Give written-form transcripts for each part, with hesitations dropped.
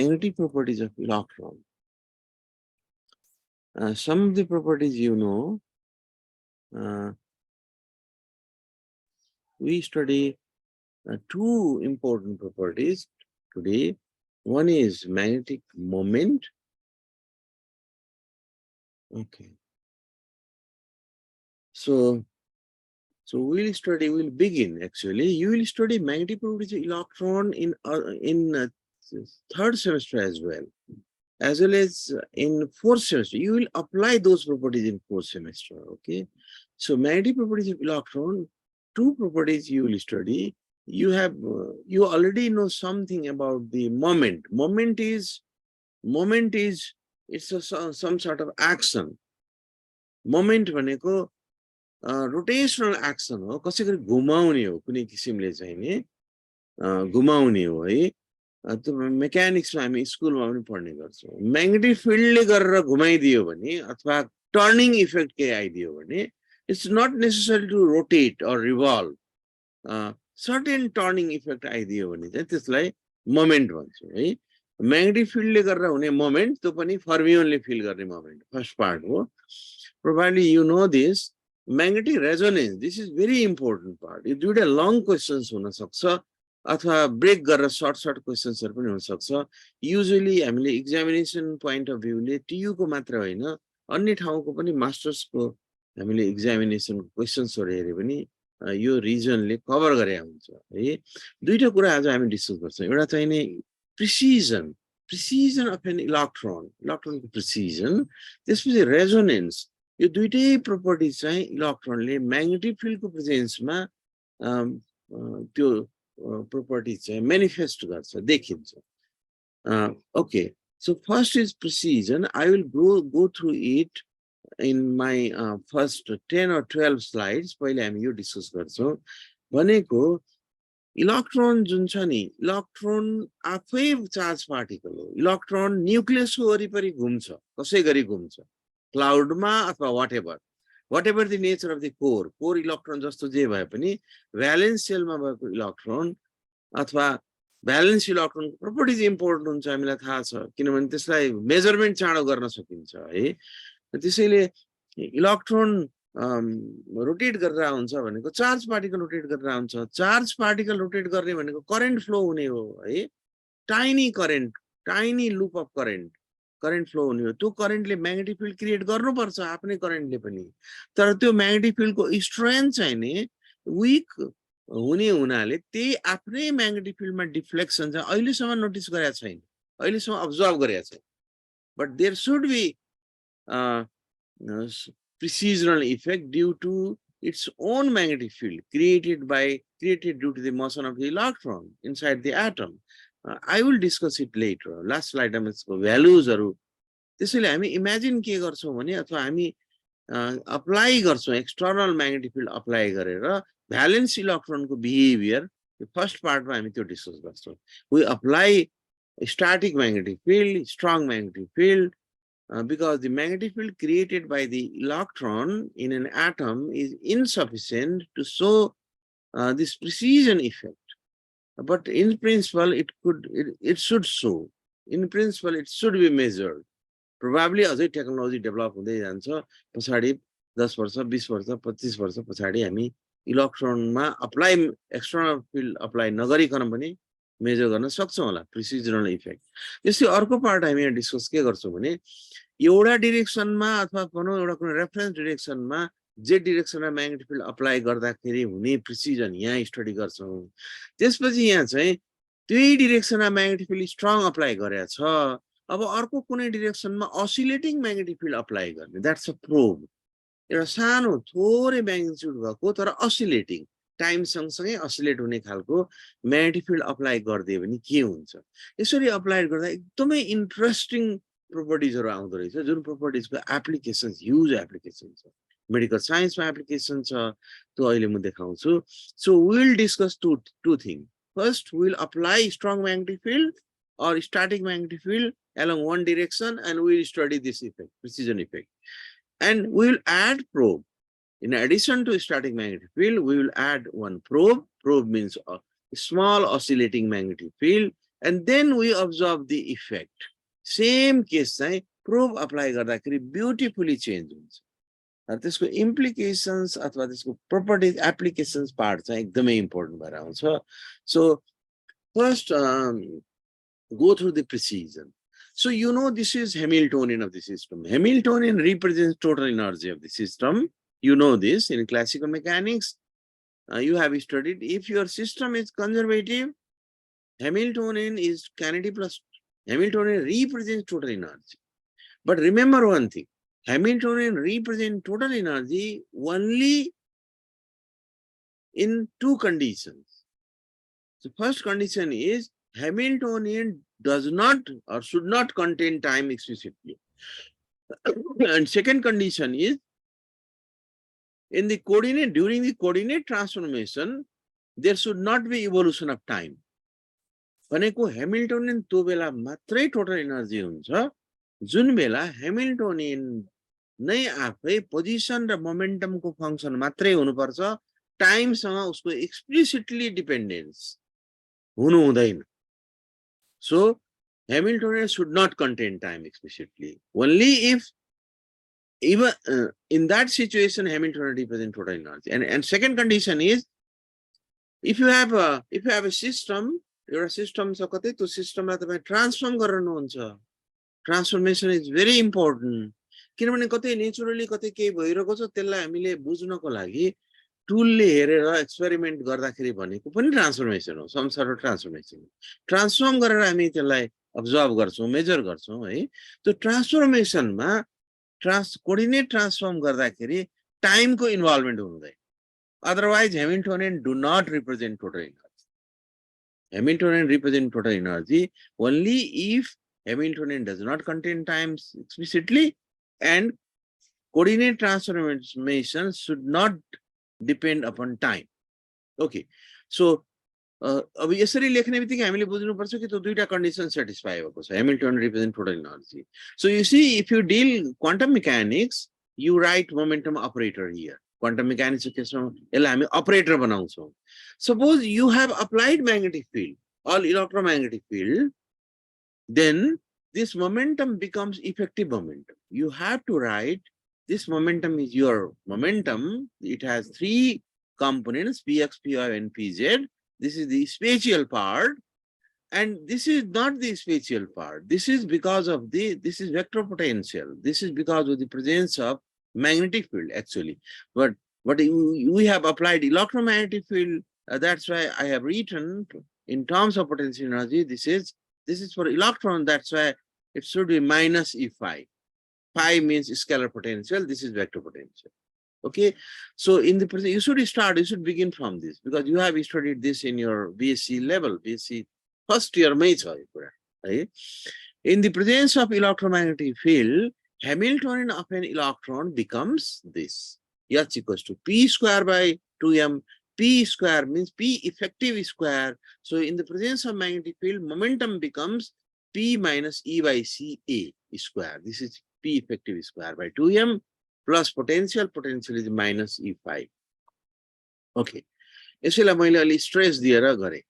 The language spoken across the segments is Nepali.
magnetic properties of electron. Some of the properties we study two important properties today. One is magnetic moment. Okay. So we'll begin actually. You will study magnetic properties of electron in third semester as well as in fourth semester. You will apply those properties in fourth semester. Okay. So magnetic properties of electron, two properties you will study. You already know something about the moment. Moment is it's some sort of action. Moment भनेको रोटेशनल एक्सन हो, कसै गरी घुमाउने हो, कुनै किसिमले चाहिँ नि घुमाउने हो है। त्यो मेकानिक्समा हामी स्कुलमा पनि पढ्ने गर्छौँ। म्याग्नेटिक फिल्डले गरेर घुमाइदियो भने अथवा टर्निङ इफेक्ट केही आइदियो भने it's not necessary to rotate or revolve, certain turning effect आइदियो भने चाहिँ त्यसलाई मोमेन्ट भन्छौँ है। म्याग्नेटिक फिल्डले गरेर हुने मोमेन्ट, त्यो पनि फर्मियोनले फिल गर्ने मोमेन्ट फर्स्ट पार्ट हो। Probably you know this. Magnetic resonance, this is very important part. You do the long questions हुन सक्छ अथवा ब्रेक गरेर सर्ट क्वेशन्सहरु पनि हुन सक्छ। युजुअली हामीले एक्जामिनेसन पोइन्ट अफ भ्यूले टियु को मात्र होइन अन्य ठाउँको पनि मास्टर्स को हामीले एक्जामिनेसन क्वेशन्सहरु हेरे पनि यो रिजनले कभर गरे हुन्छ है। दुईटा कुरा आज हामी डिस्कस गर्छौं। एउटा चाहिँ नि प्रिसिजन अफ एन इलेक्ट्रोनको प्रिसिजन, त्यसपछि रेजोनेन्स। यो दुईटै प्रोपर्टिज चाहिँ इलेक्ट्रोनले म्याग्नेटिक फिल्डको प्रेजेन्समा त्यो प्रोपर्टिज चाहिँ मैनिफेस्ट गर्छ, देखिन्छ। Okay, so first is precision. I will go through it in my first 10 or 12 slides. पहिले हामी यो डिस्कस गर्छौं। भनेको इलेक्ट्रोन जुन छ नि, इलेक्ट्रोन आफै चार्ज पार्टिकल हो। इलेक्ट्रोन न्यूक्लियसको वरिपरि घुम्छ, कसै गरी घुम्छ, क्लाउडमा अथवा whatever the nature of the core electron जस्तो जे भए पनि भ्यालेन्स सेलमा भएको इलेक्ट्रोन अथवा भ्यालेन्स इलेक्ट्रोनको प्रोपर्टिज इम्पोर्टेन्ट हुन्छ, हामीलाई थाहा छ, किनभने त्यसलाई मेजरमेन्ट चाँडो गर्न सकिन्छ है। त्यसैले इलेक्ट्रोन रोटेट गरेर हुन्छ भनेको चार्ज पार्टिकल रोटेट गरेर हुन्छ। चार्ज पार्टिकल रोटेट गर्ने भनेको करेन्ट फ्लो हुने हो है। Tiny loop of current flow हुने हो। त्यो करेन्टले म्याग्नेटिक फिल्ड क्रिएट गर्नुपर्छ आफ्नै करेन्टले पनि, तर त्यो म्याग्नेटिक फिल्डको स्ट्रेन्थ चाहिँ नि विक हुने हुनाले त्यही आफ्नै म्याग्नेटिक फिल्डमा डिफ्लेक्सन चाहिँ अहिलेसम्म नोटिस गरेको छैन, अहिलेसम्म अब्जर्भ गरेको छैन। But there should be precisional effect due to its own magnetic field created due to the motion of the electron inside the atom. I will discuss it later. Last slide ma यसको भ्यालुजहरु। त्यसैले हामी इमेजिन के गर्छौं भने अथवा हामी अप्लाई गर्छौं, एक्सटर्नल म्याग्नेटिक फिल्ड अप्लाई गरेर भ्यालेन्स इलेक्ट्रोनको बिहेभियर फर्स्ट पार्टमा हामी त्यो डिस्कस गर्छौं। We apply static magnetic field, strong magnetic field, because the magnetic field created by the electron in an atom is insufficient to show this precision effect. But in principle, it should show. In principle, it should be measured. Probably as a technology develop हुँदै जान्छ, पछाडी 10 वर्ष 20 वर्ष 25 वर्ष पछाडी हामी इलेक्ट्रोनमा अप्लाई एक्सटर्नल फिल्ड अप्लाई नगरिकन पनि मेजर गर्न सक्छौं होला प्रिसिजनल इफेक्ट। त्यसै अर्को पार्ट हामी यहाँ डिस्कस के गर्छौं भने एउटा डाइरेक्सनमा अथवा कुनै रेफरेन्स डाइरेक्सनमा जे डाइरेक्सनमा म्याग्नेटिक फिल्ड अप्लाई गर्दाखेरि हुने प्रिसिजन यहाँ स्टडी गर्छौं। त्यसपछि यहाँ चाहिँ त्यही डाइरेक्सनमा म्याग्नेटिक फिल्ड स्ट्रङ अप्लाई गरेको छ, अब अर्को कुनै डाइरेक्सनमा असिलेटिङ म्याग्नेटिक फिल्ड अप्लाई गर्ने, द्याट्स अ प्रोब। एउटा सानो थोरै म्याग्निट्युड भएको तर असिलेटिङ, टाइम सँगसँगै असिलेट हुने खालको म्याग्नेटिक फिल्ड अप्लाई गरिदियो भने के हुन्छ। यसरी अप्लाई गर्दा एकदमै इन्ट्रेस्टिङ प्रोपर्टिजहरु आउँदो रहेछ, जुन प्रोपर्टिजको एप्लिकेशन्स ह्युज एप्लिकेसन छ, मेडिकल साइन्समा एप्लिकेसन छ, त्यो अहिले म देखाउँछु। So we will discuss two things. First, we will apply strong magnetic field or static magnetic field along one direction, and we will study this effect, precision effect. And we will add probe. In addition to static magnetic field, we will add one probe. Probe means a small oscillating magnetic field and then we observe the effect. Same case चाहिँ probe apply गर्दाखेरि beautifully change हुन्छ. त्यसको implications अथवा त्यसको properties applications part चाहिँ एकदमै important भएर आउँछ. So first go through the precision. So you know this is Hamiltonian of the system. Hamiltonian represents total energy of the system. You know this in classical mechanics. You have studied. If your system is conservative, Hamiltonian is kinetic plus Hamiltonian represents total energy. But remember one thing, Hamiltonian represents total energy only in two conditions. The first condition is Hamiltonian does not or should not contain time explicitly. And second condition is in the coordinate, during the coordinate transformation, there should not be evolution of time. भनेको Hamiltonian त्यो बेला मात्रै total energy हुन्छ जुन बेला Hamiltonian नै आफै पोजिसन र मोमेन्टम को फंक्सन मात्रै हुनुपर्छ, टाइम सँग उसको एक्सप्लिसिटली डिपेन्डेन्स हुनु हुँदैन. So Hamiltonian should not contain time explicitly. Only if even in that situation Hamiltonian represents total energy. And second condition is if you have a system, your system छ कतै त्यो सिस्टमलाई तपाई ट्रान्सफर्म गर्नुहुन्छ. Transformation is very important. किनभने कतै नेचुरली कतै केही भइरहेको छ त्यसलाई हामीले बुझ्नको लागि टुलले हेरेर एक्सपेरिमेन्ट गर्दाखेरि भनेको पनि ट्रान्सफर्मेसन हो, some sort of transformation. Transform गरेर हामी त्यसलाई अब्जर्भ गर्छौं, मेजर गर्छौं है. त्यो ट्रान्सफर्मेसनमा कोअर्डिनेट ट्रान्सफर्म गर्दाखेरि टाइमको इन्भल्भमेन्ट हुँदैन. Otherwise Hamiltonian do not represent total energy. Hamiltonian represent total energy only if Hamiltonian does not contain time explicitly and coordinate transformation should not depend upon time. Okay. So अब यसरी लेख्ने बित्तिकै हामीले बुझ्नुपर्छ कि त्यो दुईटा कन्डिसन सेटिस्फाई भएको छ. Hamiltonian represent total energy. So you see, if you deal quantum mechanics, you write momentum operator here. Quantum mechanics को केसमा यसलाई हामी operator बनाउँछौं. Suppose you have applied magnetic field or electromagnetic field, then this momentum becomes effective momentum. You have to write this momentum is your momentum. It has three components, px, py, and pz. This is the spatial part, and this is not the spatial part. This is because of this is vector potential. This is because of the presence of magnetic field actually. But we have applied electromagnetic field. That's why I have written in terms of potential energy. This is for electron. That's why it should be minus E phi. Phi means scalar potential. This is vector potential. Okay. So in the you should begin from this because you have studied this in your BSc level, BSc first year major. Right? In the presence of electromagnetic field, Hamiltonian of an electron becomes this. H equals to P square by 2m. P square means P effective square. So in the presence of magnetic field, momentum becomes P minus E by C A square. This is P effective square by 2m plus potential. Potential is minus E phi. Okay. यसैलाई मैले अलि स्ट्रेस दिएर गरे.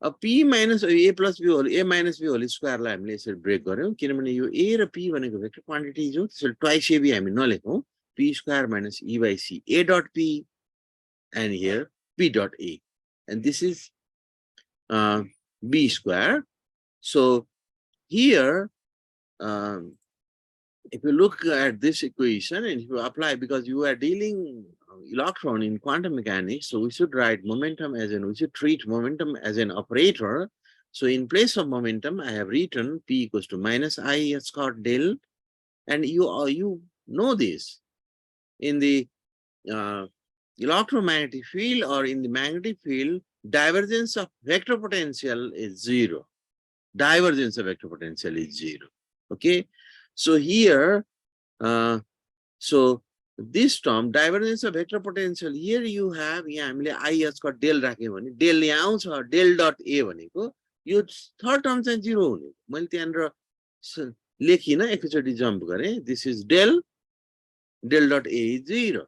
अब P minus A plus B whole, A minus B whole square लाई हामीले यसरी ब्रेक गर्यौं किनभने यो A र P भनेको भेक्टर क्वान्टिटीज हो. त्यसैले ट्वाइस AB हामी नलेखौं. P square minus E by C A dot P and here P dot A, and this is B square. So here if you look at this equation and if you apply, because you are dealing electron in quantum mechanics, so we should write momentum as we should treat momentum as an operator. So in place of momentum, I have written P equals to minus I Scott del, and you know this in the electromagnetic field or in the magnetic field, divergence of vector potential is 0. Divergence of vector potential is 0. Okay. So here, so this term, divergence of vector potential, here you have, I got del राख्यो भने del यहाँ आउँछ, del dot A भनेको यो third term चाहिँ 0 हुने. मैले त्यहाँनिर लेखिन, एकैचोटि जम्प गरे. This is del dot A is 0.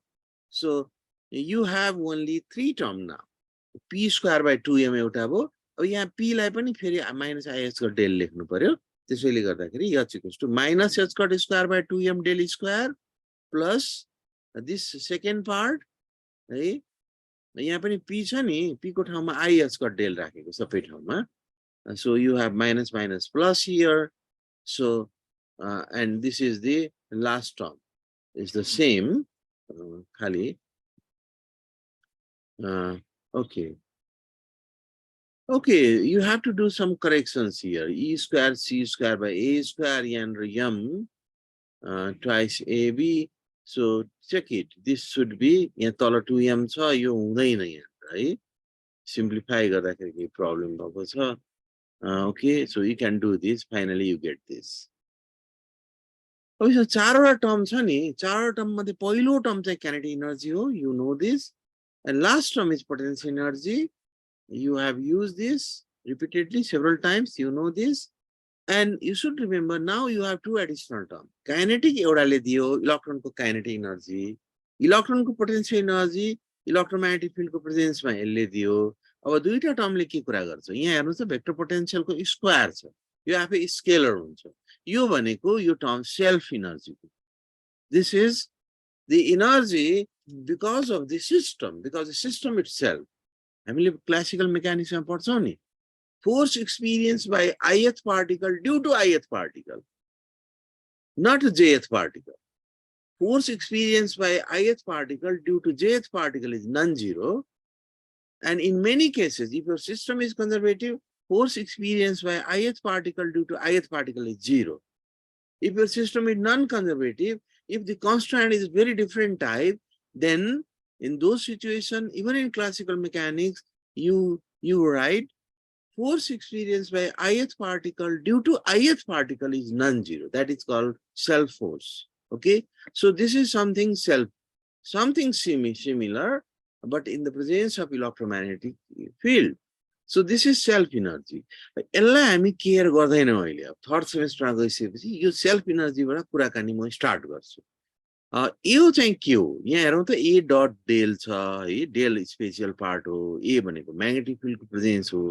So you have only 3 term now. P square by 2m एउटा भयो, अब यहाँ p लाई पनि फेरि माइनस IH को डेल लेख्नु पर्यो त्यसैले गर्दाखेरि h equals to minus h cut square by 2m del square plus this second part है यहाँ पनि p छ नि p को ठाउँमा IH cut del राखेको सबै ठाउँमा so you have minus minus plus here so and this is the last term is the same खाली okay. Okay, you have to do some corrections here. E square C square by A square and m twice AB. So check it. This should be यहाँ तल 2m छ यो हुँदैन यहाँ है. Simplify गर्दाखेरि problem भएको छ. Okay, so you can do this. Finally, you get this. अब यो चारवटा टर्म छ नि चारवटा टर्म मध्ये पहिलो टर्म चाहिँ kinetic energy हो. You know this. And last term is potential energy. You have used this repeatedly several times. You know this. And you should remember now you have two additional terms. Kinetic एउटाले दियो electron को kinetic energy. Electron को potential energy electromagnetic field को presence मा यसले दियो. अब दुईटा टर्मले के कुरा गर्छ यहाँ हेर्नुस् त वेक्टर पोटेन्शियल को स्क्वायर छ यो आफै स्केलर हुन्छ यो भनेको यो टर्म सेल्फ एनर्जी को this is the energy because of the system because the system itself हामीले क्लासिकल मेकानिक्स में पढ्छौं नि force experienced by ith particle due to ith particle not jth particle force experienced by ith particle due to jth particle is non-zero. And in many cases, if your system is conservative, force experienced by ith particle due to ith particle is zero. If your system is non-conservative, if the constant is very different type, then in those situations, even in classical mechanics, you write force experienced by ith particle due to ith particle is non-zero. That is called self force. Okay, so this is something similar. But in the presence of electromagnetic field. So this is self energy. यसलाई हामी केयर गर्दैनौं अहिले अब थर्ड सेमेस्टरमा गइसकेपछि यो सेल्फ एनर्जीबाट कुराकानी म स्टार्ट गर्छु यो चाहिँ के हो यहाँ हेरौं त A डट डेल छ है डेल स्पेशल पार्ट हो A भनेको म्याग्नेटिक फिल्डको प्रेजेन्स हो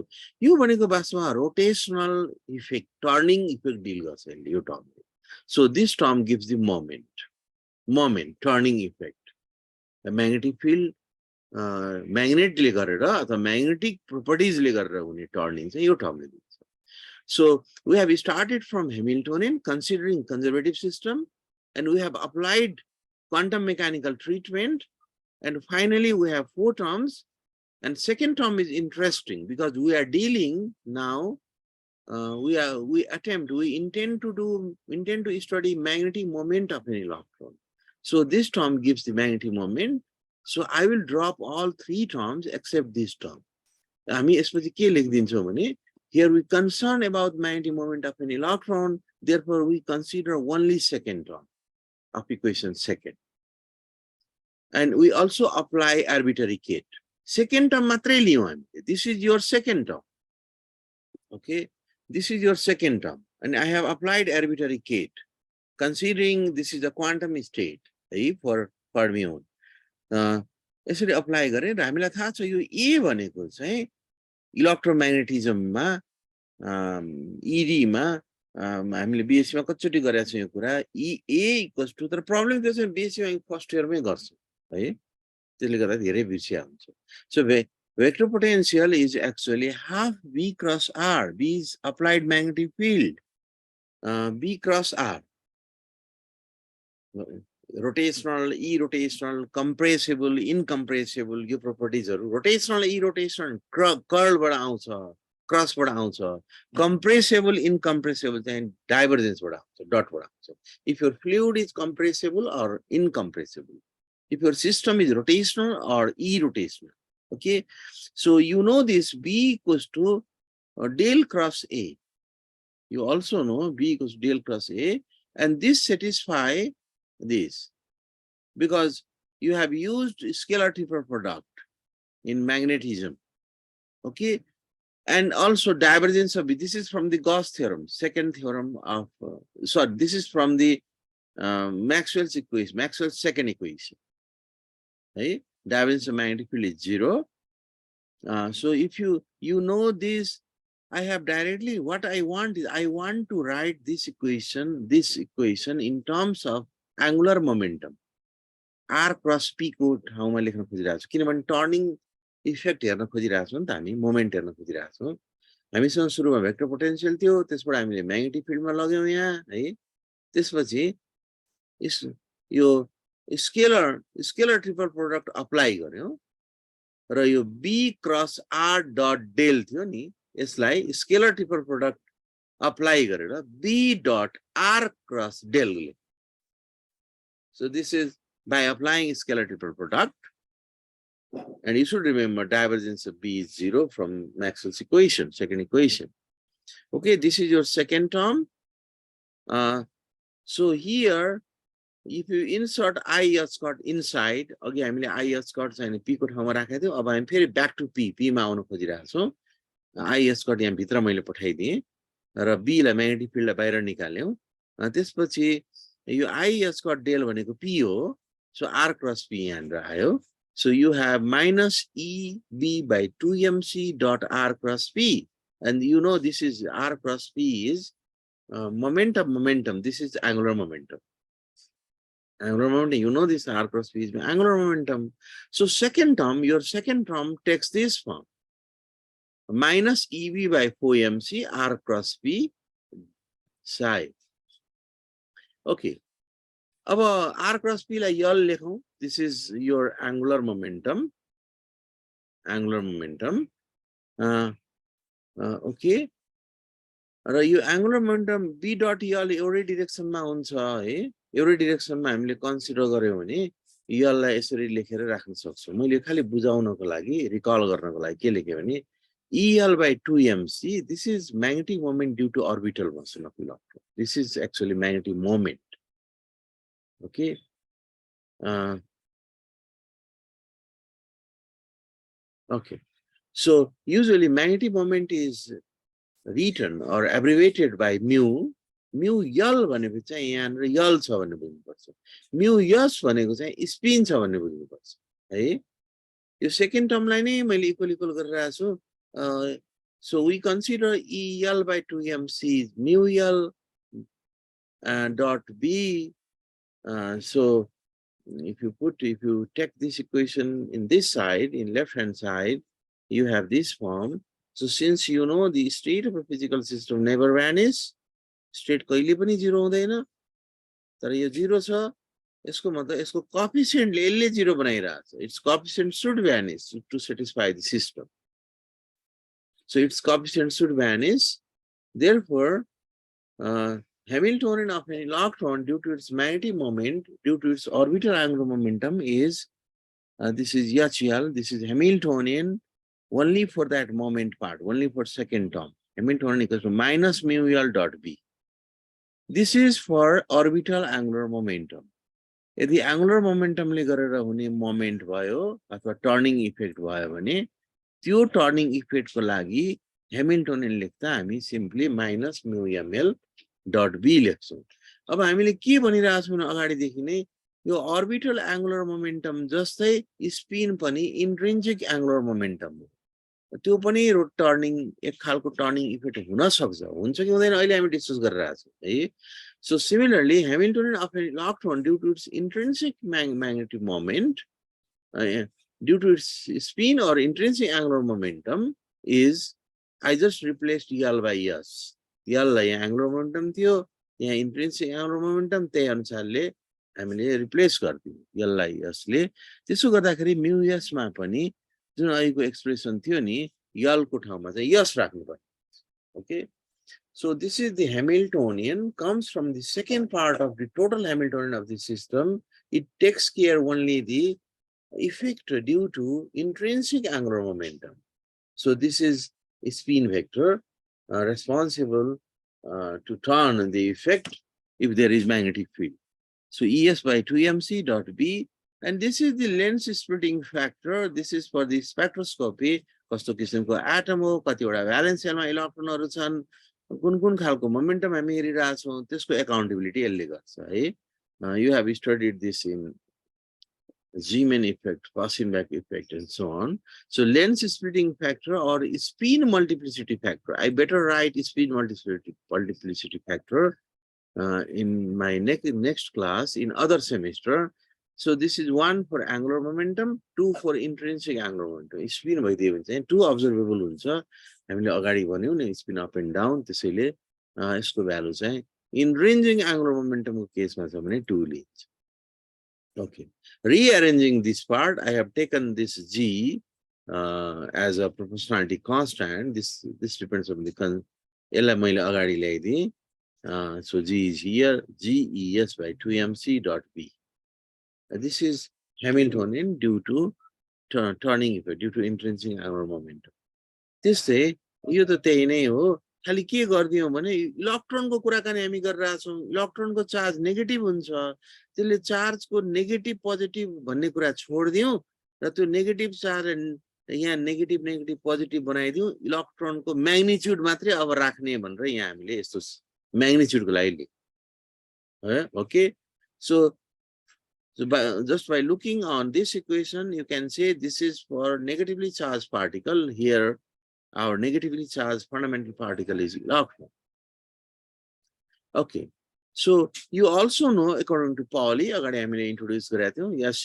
यो भनेको वास्तवमा rotational effect turning effect deal गर्छ यो टर्मले so this term gives the moment turning effect the magnetic field म्याग्नेटले गरेर अथवा म्याग्नेटिक प्रोपर्टिजले गरेर हुने टर्निङ चाहिँ यो टर्मले दिन्छ so we have started from Hamiltonian considering conservative system and we have applied quantum mechanical treatment and finally we have four terms and second term is interesting because we are dealing now we intend to study magnetic moment of an electron so this term gives the magnetic moment. So I will drop all three terms except this term. हामी यसपछि के लेखिदिन्छौं भने here we concern about magnetic moment of an electron therefore we consider only second term of equation second and we also apply arbitrary kate second term मात्रै लियौं हामीले this is your second term okay this is your second term and I have applied arbitrary kate considering this is a quantum state for fermion यसरी अप्लाई गरे र हामीलाई थाहा छ यो ए भनेको चाहिँ इलेक्ट्रोम्याग्नेटिजममा ईडी मा हामीले बीएससी मा कतिचोटी गरेका छौं यो कुरा ए इक्वल्स टु तर प्रब्लम के छ बीएससी मा फर्स्ट इयर मै गर्छ है त्यसले गर्दा धेरै बिर्सिया हुन्छ so vector potential is actually half B cross R. B is applied magnetic field. B cross R. Rotational, irrotational, compressible, incompressible, यो properties are rotational, irrotational, curl बड़ा आउँछ, cross बड़ा आउँछ, compressible, incompressible and divergence बड़ा आउँछ, dot बड़ा आउँछ. If your fluid is compressible or incompressible, if your system is rotational or irrotational, okay. So you know this B equals to del cross A. You also know B equals to del cross A, and this satisfy this because you have used scalar triple product in magnetism, okay, and also divergence of B. This is from the Gauss theorem, second theorem of sorry, this is from the Maxwell's equation, Maxwell's second equation. Right? Divergence of magnetic field is 0. So if you know this, I have directly what I want is I want to write this equation in terms of angular momentum. R cross P को ठाउँमा लेख्न खोजिरहेको छु किनभने टर्निङ इफेक्ट हेर्न खोजिरहेको छौँ नि त हामी मोमेन्ट हेर्न खोजिरहेको छौँ हामीसँग सुरुमा भेक्टर पोटेन्शियल थियो त्यसबाट हामीले म्याग्नेटिक फिल्डमा लग्यौँ यहाँ है त्यसपछि यो स्केलर ट्रिपल प्रोडक्ट अप्लाई गर्यो र यो B cross R dot del थियो नि यसलाई स्केलर ट्रिपल प्रोडक्ट अप्लाई गरेर B dot R cross del ले so this is by applying scalar triple product. And you should remember divergence of B is 0 from Maxwell's equation, second equation. Okay, this is your second term. So here, if you insert I Scott inside, okay, I'm I Scott and P could hammer I'm very back to P ma on so I Scott and Pitra Mile Potaidi, or a B la magnetic field of iron nicalio. This pachi you I Scott Dale when you PO. So R cross P and Io. So you have minus EB by 2MC dot R cross P. And you know this is R cross P is momentum. This is angular momentum. Angular momentum, you know this R cross P is angular momentum. So second term, your second term takes this form. Minus EB by 4MC R cross P psi. Okay. अब R cross P लाई यल लेखौं this is your angular momentum okay र यो angular momentum B dot यल एउटै डाइरेक्सनमा हुन्छ है एउटै डाइरेक्सनमा हामीले कन्सिडर गर्यौं भने यसलाई यसरी लेखेर राख्न सक्छौं मैले खाली बुझाउनको लागि रिकल गर्नको लागि के लेखे भने EL by 2MC this is magnetic moment due to orbital motion of electron this is actually magnetic moment. Okay. Okay. So usually magnetic moment is written or abbreviated by mu. Mu L भनेको चाहिँ यहाँ L छ भन्ने बुझ्नुपर्छ. Mu S भनेको चाहिँ स्पिन छ भन्ने बुझ्नुपर्छ है. यो सेकेन्ड टर्मलाई नै मैले इक्वल गरिरहेको छु. So we consider EL by 2MC is mu L dot B. So if you take this equation in this side, in left hand side, you have this form. So since you know the state of a physical system never vanish, state कहिले पनि zero हुँदैन, तर यो zero छ, यसको मतलब यसको coefficient ले यसले zero बनाइरहेको छ. Its coefficient should vanish to satisfy the system. So its coefficient should vanish. Therefore, Hamiltonian of an electron due to its magnetic moment, due to its orbital angular momentum is, this is HL, this is Hamiltonian only for that moment part, only for second term. Hamiltonian equals to minus mu L dot B. This is for orbital angular momentum. यदि angular momentum ले गरेर हुने moment भयो अथवा turning effect भयो भने त्यो turning effect को लागि Hamiltonian लेख्दा हामी simply minus mu ml dot B लेख्छौं. अब हामीले के भनिरहेछौं भने अगाडिदेखि नै यो orbital angular momentum जस्तै spin पनि intrinsic angular momentum हो. त्यो पनि टर्निङ एक खालको टर्निङ इफेक्ट हुन सक्छ हुन्छ कि हुँदैन अहिले हामी डिस्कस गरिरहेका छौं है. So similarly Hamiltonian of an electron due to its intrinsic magnetic moment due to its spin or intrinsic angular momentum is I just replaced L by S. L लाई angular momentum थियो यहाँ intrinsic angular momentum त्यही अनुसारले हामीले रिप्लेस गर्दियौ L लाई S ले. त्यसो गर्दाखेरि mu S मा पनि जुन अहिलेको एक्सप्रेसन थियो नि L को ठाउँमा चाहिँ S राख्नु पर्यो. Okay. So this is the Hamiltonian comes from the second part of the total Hamiltonian of the system. It takes care only the effect due to intrinsic angular momentum. So this is a spin vector responsible to turn the effect if there is magnetic field. So ES by 2MC dot B, and this is the lens splitting factor. This is for the spectroscopy. कस्तो किसिमको एटम हो कतिवटा भ्यालेन्स सेलमा इलेक्ट्रोनहरु छन् कुन खालको मोमेन्टम हामी हेरिरहेछौं त्यसको एकाउन्टेबिलिटी यसले गर्छ है. You have studied this in Zeeman effect, Passenbach effect, and so on. So lens splitting factor or spin multiplicity factor. I better write spin multiplicity factor in my next class in other semester. So this is 1 for angular momentum, 2 for intrinsic angular momentum. Spin भइदियो भने चाहिँ 2 observable हुन्छ. हामीले अगाडि भन्यौ नि spin up and down, त्यसैले यसको भ्यालु चाहिँ intrinsic angular momentum को केसमा छ भने 2 लिन्छ. Okay, rearranging this part, I have taken this G as a proportionality constant. This depends on the यसलाई मैले अगाडि ल्याइदिएँ. So G is here, GES by 2MC dot B. This is Hamiltonian due to turning effect, due to intrinsic angular momentum. त्यस्तै यो त त्यही नै हो. खाली के गर्दियौं भने इलेक्ट्रोनको कुराकानी हामी गरिरहेका छौं. इलेक्ट्रोनको चार्ज नेगेटिभ हुन्छ. त्यसले चार्जको नेगेटिभ पोजिटिभ भन्ने कुरा छोड्दियौं र त्यो नेगेटिभ चार्ज यहाँ नेगेटिभ पोजिटिभ बनाइदियौं. इलेक्ट्रोनको म्याग्निट्युड मात्रै अब राख्ने भनेर यहाँ हामीले यस्तो म्याग्निट्युडको लागि लेख्यौं. Okay, so just by looking on this equation, you can say this is for negatively charged particle. Here our negatively charged fundamental particle is electron. Okay, so you also know, according to Pauli, अगाडि हामीले introduce गरेका थियौं, S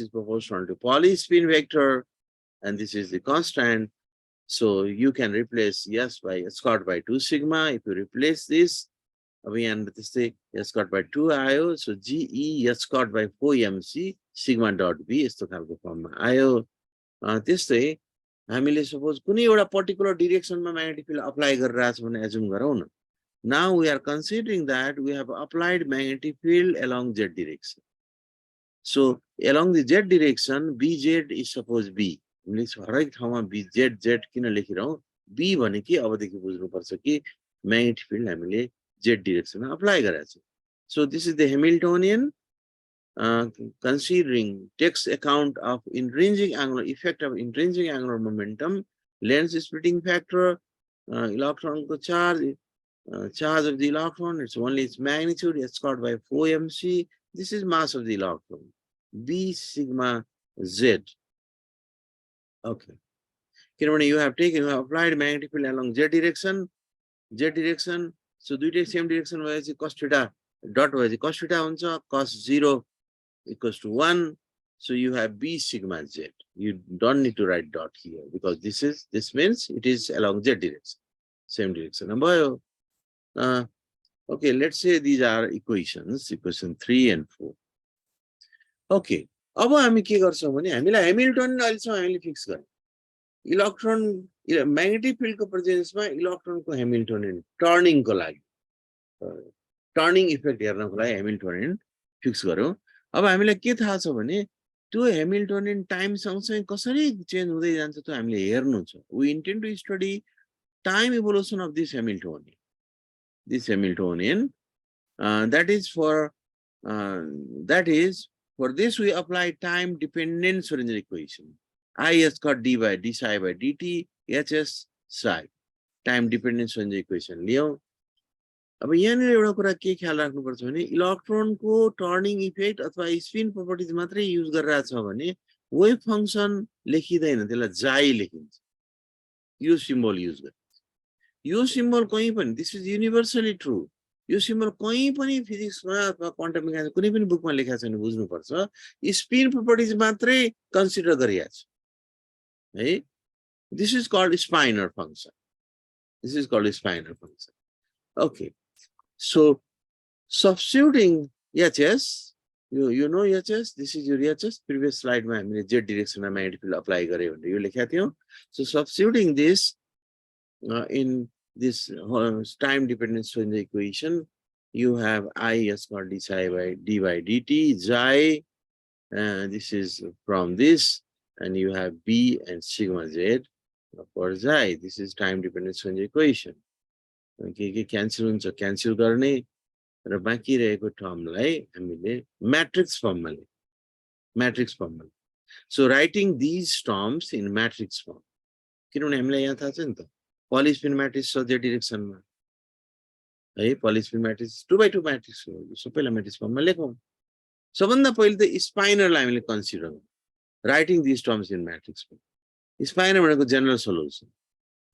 is proportional to Pauli spin vector, and this is the constant. So you can replace S by Scott by 2 sigma. If you replace this, and this thing S Scott by 2 आयो, so GE S Scott by 4MC sigma dot B यस्तो खालको फर्ममा आयो. त्यस्तै हामीले सपोज कुनै एउटा पर्टिकुलर डिरेक्सनमा म्याग्नेटिक फिल्ड अप्लाई गरिरहेछ भने एज्युम गरौँ न. Now we are considering that we have applied magnetic field along Z direction. So along the Z direction, BZ is suppose B. हरेक ठाउँमा BZ किन लेखिरहौं? B भनेको अबदेखि बुझ्नुपर्छ कि magnetic field हामीले Z direction apply गरेका छौं. So this is the Hamiltonian considering takes account of intrinsic angular effect of intrinsic angular momentum, lens splitting factor, electron charge of the electron, it's only its magnitude, it's called by 4MC. This is mass of the electron, B sigma Z. Okay. You have applied magnetic field along Z direction. So दुईटै same direction भएपछि cos theta dot भएपछि cos theta हुन्छ, cos 0 equals to 1. So you have B sigma Z. You don't need to write dot here because this means it is along Z direction, same direction. Okay, let's say these are equations, equation 3 and 4. Okay, अब हामी के गर्छौं भने हामीलाई Hamiltonian अहिलेसम्म हामीले फिक्स गर्यौं. इलेक्ट्रोन म्याग्नेटिक फिल्डको प्रेजेन्समा इलेक्ट्रोनको Hamiltonian टर्निङको लागि टर्निङ इफेक्ट हेर्नको लागि Hamiltonian फिक्स गर्यौं. अब हामीलाई के थाहा छ भने त्यो Hamiltonian टाइम सँगसँगै कसरी चेन्ज हुँदै जान्छ त्यो हामीले हेर्नु छ. We intend to study time evolution of this Hamiltonian. That is for this we apply time dependent Schrödinger equation. I s got d by d psi by dt hs psi time dependent Schrödinger equation लियौं. अब यहाँनिर एउटा कुरा के ख्याल राख्नुपर्छ भने इलेक्ट्रोनको टर्निङ इफेक्ट अथवा स्पिन प्रोपर्टिज मात्रै युज गरिरहेछ भने वेभ फंक्सन लेखिदैन, त्यसलाई जाई लेखिन्छ. यो सिम्बल युज गरिन्छ. यो सिम्बल कहीं पनि, दिस इज युनिभर्सली ट्रू, यो सिम्बल कहीं पनि फिजिक्समा अथवा क्वान्टम मेकानिक्स कुनै पनि बुकमा लेखेको छैन, बुझ्नुपर्छ. स्पिन प्रोपर्टिज मात्रै कन्सिडर गरिएको छ है. This is called spinor function. Okay, so substituting HS, you know HS, this is your HS. Previous slide में हमने Z direction में magnetic field apply करे होंगे, यो लिखा थियो. So substituting this in this time dependent Schrödinger equation, you have I s called d psi by d by dt xi. This is from this, and you have B and sigma Z for xi. This is time dependent Schrödinger equation. के क्यान्सल हुन्छ, क्यान्सल गर्ने र बाँकी रहेको टर्मलाई हामीले म्याट्रिक्स फर्ममा. So writing these terms in matrix form, किनभने हामीलाई यहाँ थाहा छ नि त पलिस्पिन म्याट्रिक्स छ Z डिरेक्सनमा है. पलिस्पिन म्याट्रिक्स 2 by 2 म्याट्रिक्स हो, सबैलाई म्याट्रिक्स फर्ममा लेखौं. सबभन्दा पहिले त स्पाइनरलाई हामीले कन्सिडर गर्छौँ writing this terms in matrix spinor भनेको जेनरल सोल्युसन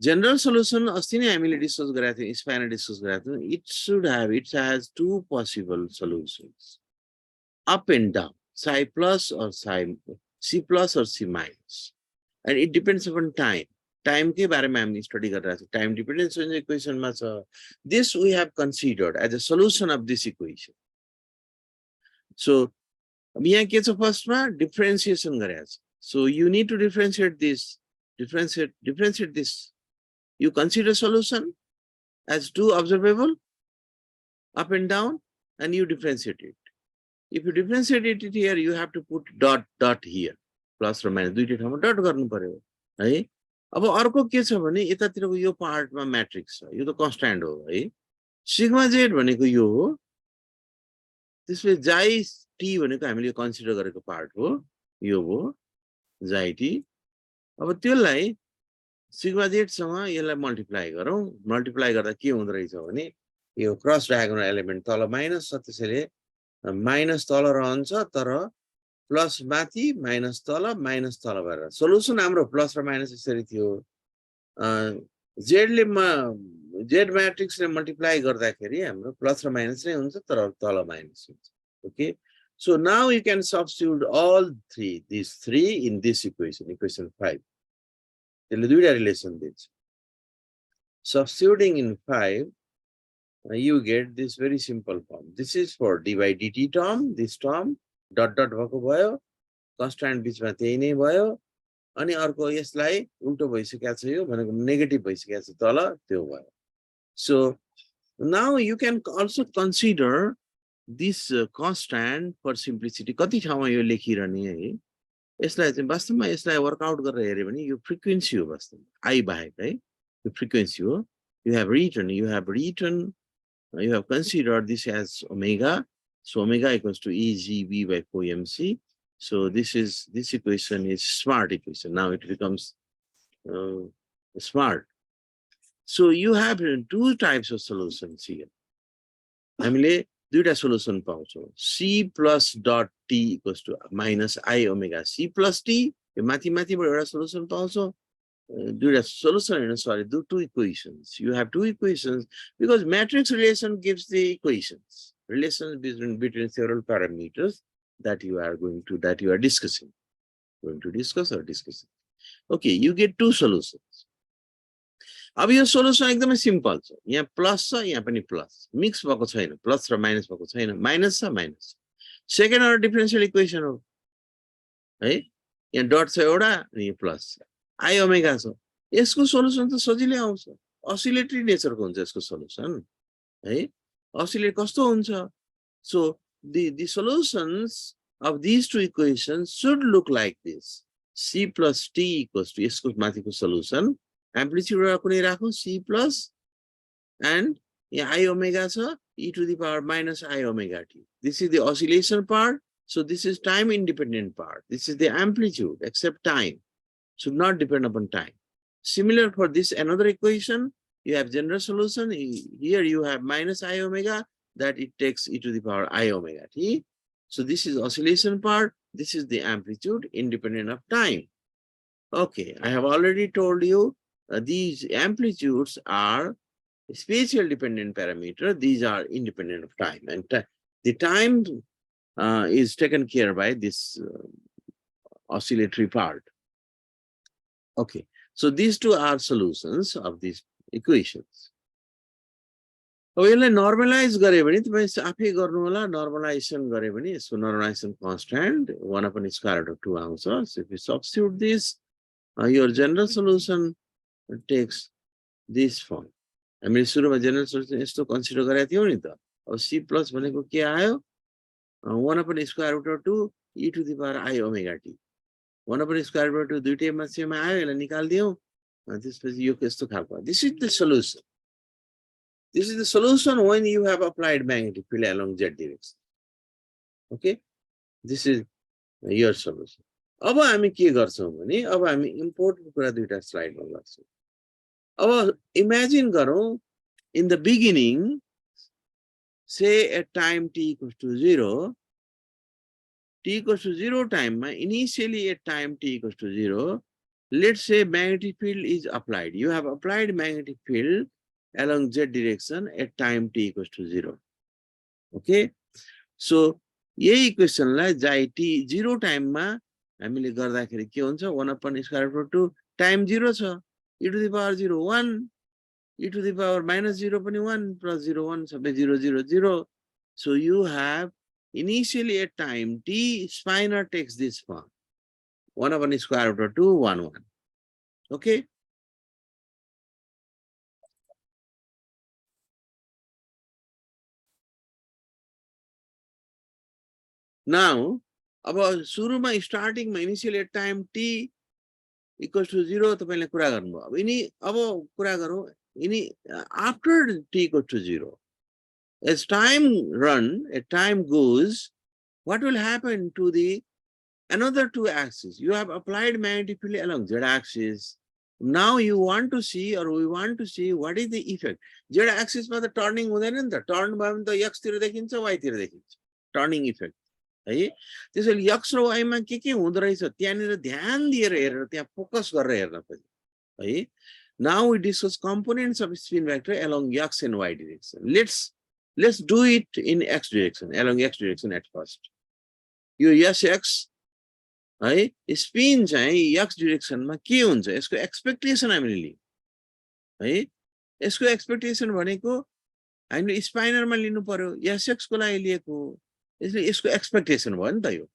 जनरल सोल्युसन अस्ति नै हामीले डिस्कस गरेका थियौँ स्पाइनर डिस्कस गरेका थियौँ it has two possible solutions up and down psi plus or C plus or C minus and it depends upon time के बारेमा हामीले स्टडी गरिरहेको छौँ टाइम डिपेन्डेन्स इक्वेसनमा छ this we have considered as a solution of this equation so यहाँ के छ फर्स्टमा डिफरेन्सिएसन गरेको छ so you need to differentiate this you consider solution as two observable up and down and you differentiate it if you differentiate it here you have to put dot here plus or minus दुईटै ठाउँमा डट गर्नु पर्यो है अब अर्को के छ भने यतातिरको यो पार्टमा म्याट्रिक्स छ यो त कन्स्ट्यान्ट हो है सिग्मा जेड भनेको यो हो त्यसपछि जाई टी भनेको हामीले कन्सिडर गरेको पार्ट हो यो हो जाई टी अब त्यसलाई सिग्मा जेड सँग यसलाई मल्टिप्लाई गरौँ मल्टिप्लाई गर्दा के हुँदो रहेछ भने यो क्रस डायगोनल एलिमेन्ट तल माइनस छ त्यसैले माइनस तल रहन्छ तर प्लस माथि माइनस तल भएर सोल्युसन हाम्रो प्लस र माइनस यसरी थियो जेडले जेड म्याट्रिक्सले मल्टिप्लाई गर्दाखेरि हाम्रो प्लस र माइनस नै हुन्छ तर तल माइनस हुन्छ okay so now you can substitute all these three in this equation 5 त्यसले दुईटा रिलेसन दिन्छ substituting in 5 you get this very simple form this is for d by dt term this term dot भएको भयो कन्स्ट्यान्ट बीचमा त्यही नै भयो अनि अर्को यसलाई उल्टो भइसकेको छ यो भनेको नेगेटिभ भइसकेको छ तल त्यो भयो so now you can also consider this constant for simplicity कति ठाउँमा यो लेखिरहने है यसलाई चाहिँ वास्तवमा यसलाई वर्कआउट गरेर हेर्यो भने यो फ्रिक्वेन्सी हो वास्तवमा आई बाहेक है यो फ्रिक्वेन्सी हो you have considered this as omega so omega equals to EGB by 4mc so this equation is smart equation now it becomes smart so you have two types of solutions here हामीले दुईटा सोल्युसन पाउँछौँ c plus dot t equals to minus I omega c plus t यो माथिबाट एउटा सोल्युसन पाउँछौँ दुईटा सोल्युसन हैन sorry two equations you have two equations because matrix relation gives the equations relations between several parameters that you are discussing okay you get two solutions अब यो सोल्युसन एकदमै सिम्पल छ यहाँ प्लस छ यहाँ पनि प्लस मिक्स भएको छैन प्लस र माइनस भएको छैन माइनस छ minus second order differential equation हो है यहाँ डट छ एउटा अनि प्लस आई ओमेगा छ यसको सोल्युसन त सजिलै आउँछ असिलेटरी नेचरको हुन्छ यसको सोल्युसन है असिलेट कस्तो हुन्छ so the solutions of these two equations should look like this c plus t equals to यसको माथिको सोल्युसन एम्प्लिट्युड कुनै राखौं c plus and यहाँ I omega छ e to the power minus I omega t this is the oscillation part so this is time independent part this is the amplitude except time should not depend upon time. Similar for this another equation, you have general solution. Here you have minus I omega that it takes e to the power I omega t. So this is oscillation part. This is the amplitude independent of time. Okay, I have already told you these amplitudes are spatial dependent parameter. These are independent of time and the time is taken care by this oscillatory part. Okay, so these two are solutions of these equations. अब यसलाई नर्मलाइज गरे भने तपाई आफै गर्नु होला नर्मलाइजेसन गरे भने यसको नर्मलाइजेसन कांस्टेंट 1/√2 आउँछ so if you substitute this your general solution takes this form हामीले सुरुमा जनरल सोल्युसन यस्तो कन्सिडर गरेका थियौ नि त अब c प्लस भनेको के आयो 1/√2 e to the power I omega t 1/√2 दुईटै मान्छेमा आयो यसलाई निकाल्दियौ त्यसपछि यो कस्तो खालको this is the solution. This is the solution when you have applied magnetic field along z direction. Okay, this is your solution. अब हामी के गर्छौं भने अब हामी इम्पोर्टेन्ट कुरा दुईटा स्लाइडमा गर्छौं. अब इमेजिन गरौं in the beginning say at time t equals to 0 t equals to 0 time, initially at time t equals to 0, let's say magnetic field is applied. You have applied magnetic field along z direction at time t equals to 0. Okay. So, यही इक्वेसनलाई जाई t 0 टाइममा हामीले गर्दाखेरि के हुन्छ 1 upon square root 2 टाइम 0 छ e to the power 0 1 e to the power minus 0 पनि 1 plus 0 1 सबै 0 0 0. So you have initially at time t spinal takes this form 1 upon square root of 2 1 1. Okay. Now, अब सुरुमा स्टार्टिङमा initial at time t equals to 0 तपाईले कुरा गर्नुभयो. अब यिनी अब कुरा गरौँ यिनी after t equals to 0. As time goes, what will happen to the another two axes? You have applied magnetic field along z axis. Now you want to see, or we want to see, what is the effect. Z axis मा त टर्निङ हुँदैन नि त. टर्न भयो भने त x तिर देखिन्छ y तिर देखिन्छ. टर्निङ इफेक्ट है. त्यसैले x र y मा के हुँदो रहेछ त्यहाँनिर ध्यान दिएर हेरेर त्यहाँ फोकस गरेर हेर्न पर्छ है. Now we discuss components of spin vector along x and y direction. Let's do it in x direction, along x direction at first. यो sx है स्पिन चाहिँ x डाइरेक्सनमा के हुन्छ यसको एक्सपेक्टेसन हामीले लियौं है. यसको एक्सपेक्टेसन भनेको हामीले स्पाइनरमा लिनु पर्यो. sx को लागि लिएको यसले यसको एक्सपेक्टेसन भयो नि त. यो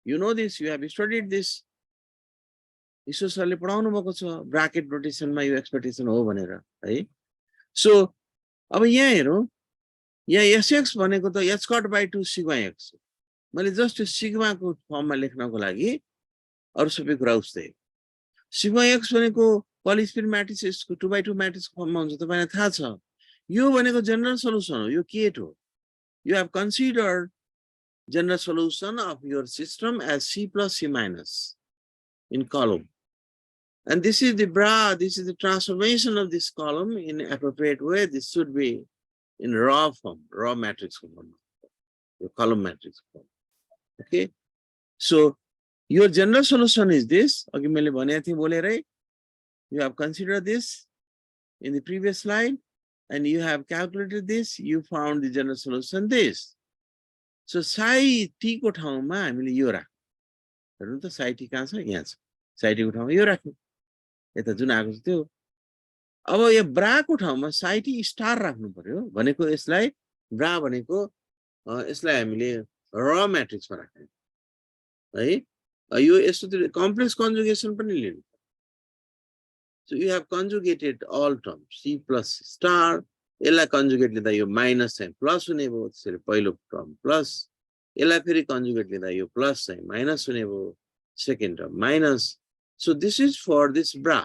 you know this, you have studied this. ईश्वर सरले पढाउनु भएको छ ब्राकेट रोटेसनमा यो एक्सपेक्टेसन हो भनेर है. सो अब यहाँ हेरौँ यहाँ sx भनेको त h cot by 2 sigma x. मैले जस्ट सिग्मा को फर्ममा लेख्नको लागि अरु सबै कुरा उस्तै. सिग्मा x भनेको पलिस्पिन म्याट्रिक्सको 2 by 2 म्याट्रिक्सको फर्ममा हुन्छ तपाईलाई थाहा छ. यो भनेको जनरल सल्युसन हो. यो केट हो. You have considered general solution of your system as C plus C minus in column. And this is the bra, this is the transformation of this column in appropriate way. This should be in raw form, raw matrix form, your column matrix form. Okay. So your general solution is this. Okay, you have considered this in the previous slide and you have calculated this. You found the general solution this. So psi t को ठाउँमा हामीले यो राख्यौं. हेर्नु त psi t कहाँ छ? यहाँ छ. psi t को ठाउँमा यो राख्यौं. यता जुन आएको छ त्यो. अब यो ब्रा को ठाउँमा psi t स्टार राख्नु पर्यो. भनेको यसलाई ब्रा भनेको यसलाई हामीले र म्याट्रिक्समा राख्यौं है. यो यस्तो कम्प्लेक्स कन्जुगेसन पनि लिनु. So you have conjugated all terms c plus star. यसलाई कन्जुगेट लिँदा यो माइनस चाहिँ प्लस हुने भयो. त्यसैले पहिलो टर्म प्लस. यसलाई फेरि कन्जुगेट लिँदा यो प्लस चाहिँ माइनस हुने भयो. Second term minus. So this is for this bra.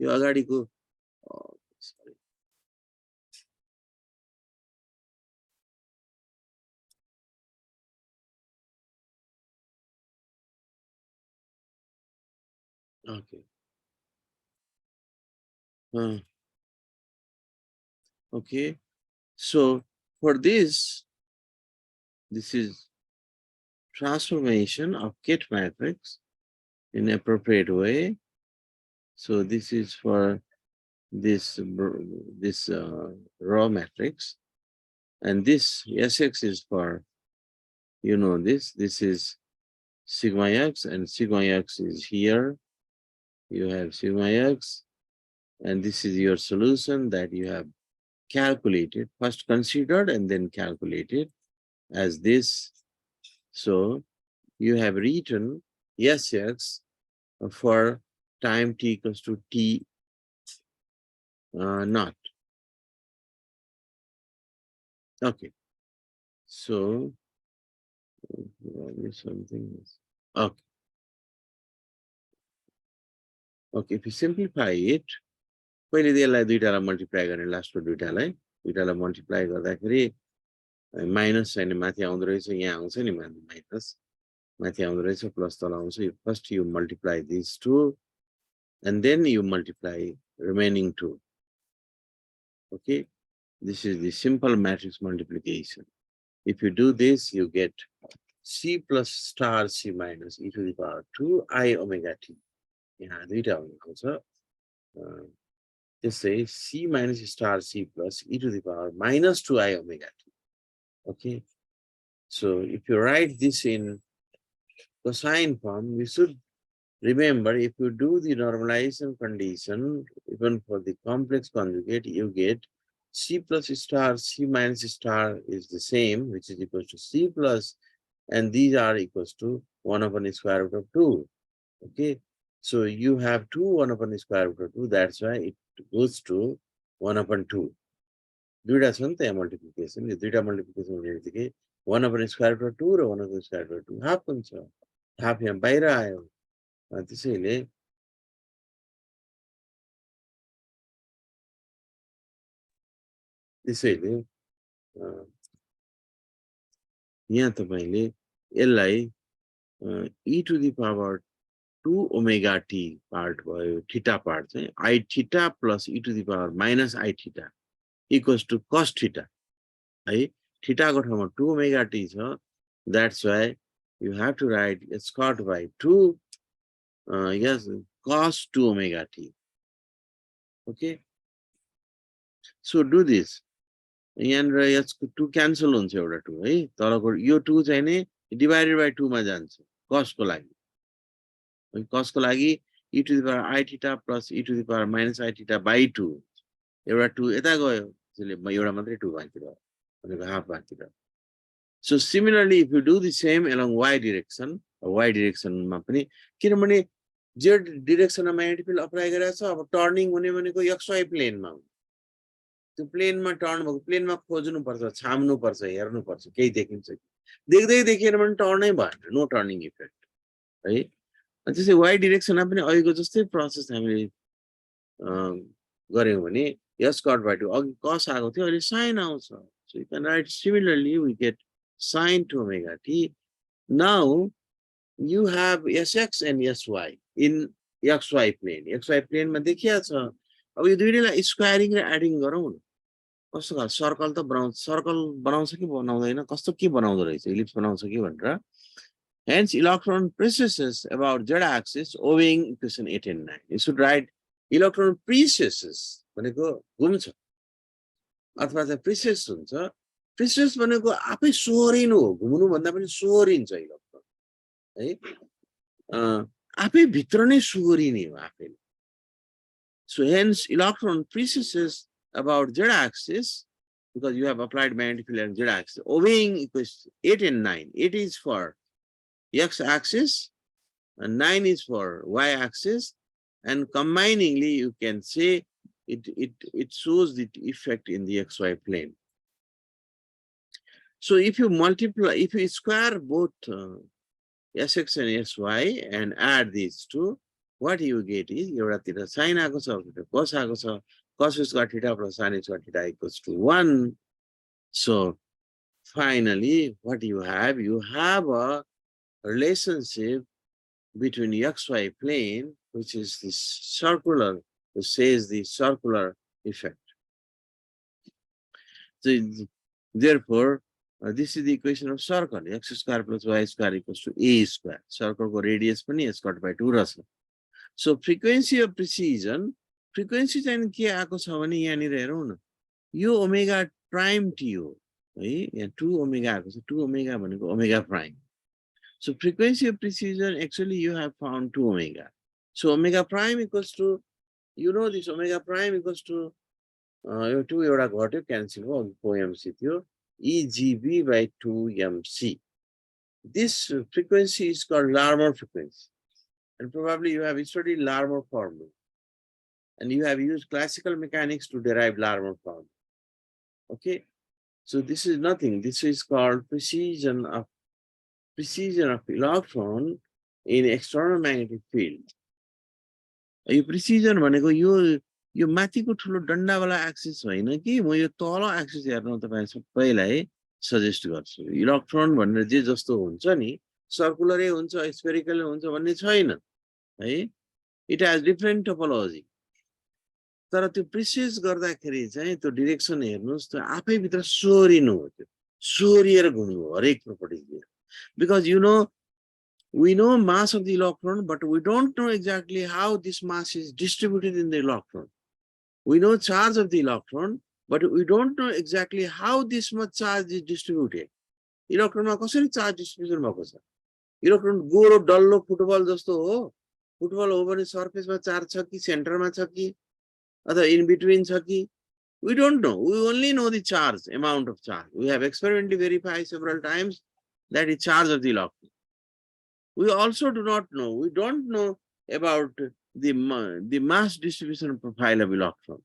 यो अगाडिको okay. Okay, so for this is transformation of kit matrix in appropriate way. So this is for this raw matrix, and this sx is for, you know, this is sigma x, and sigma x is here. You have sigma x, and this is your solution that you have calculated, first considered and then calculated as this. So you have written sx for time t equals to t naught. Okay. So something else. Okay. Okay, if you simplify it, पहिले यसलाई दुईटालाई मल्टिप्लाई गर्ने लास्टको दुईटालाई मल्टिप्लाई गर्दाखेरि माइनस छैन माथि आउँदो रहेछ. यहाँ आउँछ नि माइनस माथि आउँदो रहेछ प्लस तल आउँछ. First you multiply this to and then you multiply remaining two. Okay, this is the simple matrix multiplication. If you do this, you get C plus star C minus e to the power 2 I omega t. यहाँ दुईटा आउँछ त्यसै C minus star C plus e to the power minus 2 I omega t. Okay, so if you write this in cosine form, we should remember if you do the normalization condition, even for the complex conjugate, you get C plus star C minus star is the same, which is equal to C plus, and these are equals to 1 upon the square root of 2. Okay, so you have 2 1 upon the square root of 2, that's why it goes to 1 upon 2. दुईटा छ नि त यहाँ मल्टिप्लिकेसन, यो दुईटा मल्टिप्लिकेसन हुने बित्तिकै 1 upon square root of 2 र 1 upon square root of 2 half हुन्छ, हाफ यहाँ बाहिर आयो। त्यसैले यहाँ तपाईले यसलाई e to the power 2 omega t part भयो, theta part चाहिँ I theta plus e to the power minus I theta equals to cos theta है, theta को ठाउँमा 2 omega t छ, that's why you have to write square by 2 yes cos 2 omega t. Okay, so do this. यहाँनिर यसको 2 क्यान्सल हुन्छ एउटा 2 है, तलको यो 2 चाहिँ नि डिभाइडेड बाइ 2 मा जान्छ cos को लागि, cos को लागि e to the power I theta plus e to the power minus I theta by 2, एउटा 2 यता गयो, त्यसले एउटा मात्रै 2 बाँकी रह्यो, भनेको हाफ बाँकी रह्यो। So similarly, if you do the same along y direction मा पनि, किनभने z direction मा म्याग्नेटिक फिल्ड अप्लाई गरिरहेछ, अब टर्निङ हुने भनेको xy प्लेनमा हो, त्यो प्लेनमा टर्न भएको प्लेनमा खोज्नुपर्छ, छाम्नुपर्छ, हेर्नुपर्छ केही देखिन्छ कि, देख्दै देखेन भने टर्नै भएन, नो टर्निङ इफेक्ट है। त्यसै y डाइरेक्सनमा पनि अहिलेको जस्तै प्रोसेस हामीले गर्यौं भने s cot by 2 अघि cos आएको थियो, अहिले sin आउँछ, so you can write similarly we get sin 2 omega t. Now you have sx and sy in xy plane मा देखिया छ। अब यो दुईटैलाई स्क्वायरिङ र एडिङ गरौँ न, कस्तो खाल सर्कल त बनाउँछ, सर्कल बनाउँछ कि बनाउँदैन, कस्तो के बनाउँदो रहेछ, इलिप्स बनाउँछ कि भनेर। Hence electron precesses about z axis owing equation 8 and 9. You should write electron precesses भनेको घुम्छ अथवा चाहिँ प्रिसेस हुन्छ, प्रिसेस भनेको आफै सोहोरिनु हो, घुम्नु भन्दा पनि सोहोरिन्छ इलेक्ट्रोन है, आफै भित्र नै सोहोरिने हो आफैले। So hence electron precesses about z axis because you have applied magnetic field on z axis owing equals 8 and 9. 8 is for x axis and 9 is for y axis, and combiningly you can say it shows the effect in the xy plane. So if you multiply, if you square both sx and sy and add these two, what you get is एउटातिर sin आएको छ, एउटातिर cos आएको छ, cos square theta plus sin square theta equals to 1. So finally what you have a relationship between xy plane, which is this circular, which says the circular effect. So therefore this is the equation of circle, x square plus y square equals to a square. Circle को radius पनि s cot by 2 रहेछ। So frequency of precision, frequency चाहिँ के आएको छ भने यहाँनिर हेरौँ न, यो ओमेगा प्राइम टी हो है, यहाँ 2 ओमेगा आएको छ, 2 ओमेगा भनेको omega prime. So frequency of precision, actually you have found 2 omega. So omega prime equals to, you know this omega prime equals to 2 एउटा घट्यो, क्यान्सल हो, 4mc थियो, EGB by 2mc. This frequency is called Larmor frequency, and probably you have studied Larmor formula, and you have used classical mechanics to derive Larmor formula. Okay, so this is nothing. This is called precision of electron in external magnetic field. यो precision भनेको यो माथिको ठुलो डन्डावाला एक्सिस होइन कि, म यो तल एक्सिस हेर्न तपाईं सबैलाई सजेस्ट गर्छु। इलेक्ट्रोन भनेर जे जस्तो हुन्छ नि, सर्कुलरै हुन्छ, स्फेरिकल हुन्छ भन्ने छैन है, इट हैज डिफरेन्ट टोपोलोजी। तर त्यो प्रिसिस गर्दाखेरि चाहिँ त्यो डाइरेक्सन हेर्नुस्, त्यो आफै भित्र सोहोरिनु हो, त्यो सोहोरिएर घुम्नु हो हरेक properties. Because we know mass of the electron, but we don't know exactly how this mass is distributed in the electron. We know charge of the electron, but we don't know exactly how this much charge is distributed. Electron ma कसरी charge distribution भएको छ? Electron गोरो डल्लो फुटबल जस्तो हो. फुटबल हो भने सर्फेसमा चार्ज छ कि सेन्टरमा छ कि अथवा इन बिट्विन छ कि? We don't know. We only know the charge, amount of charge. We have experimentally verified several times that is charge of the electron. We also do not know. We don't know about the mass distribution profile of electron.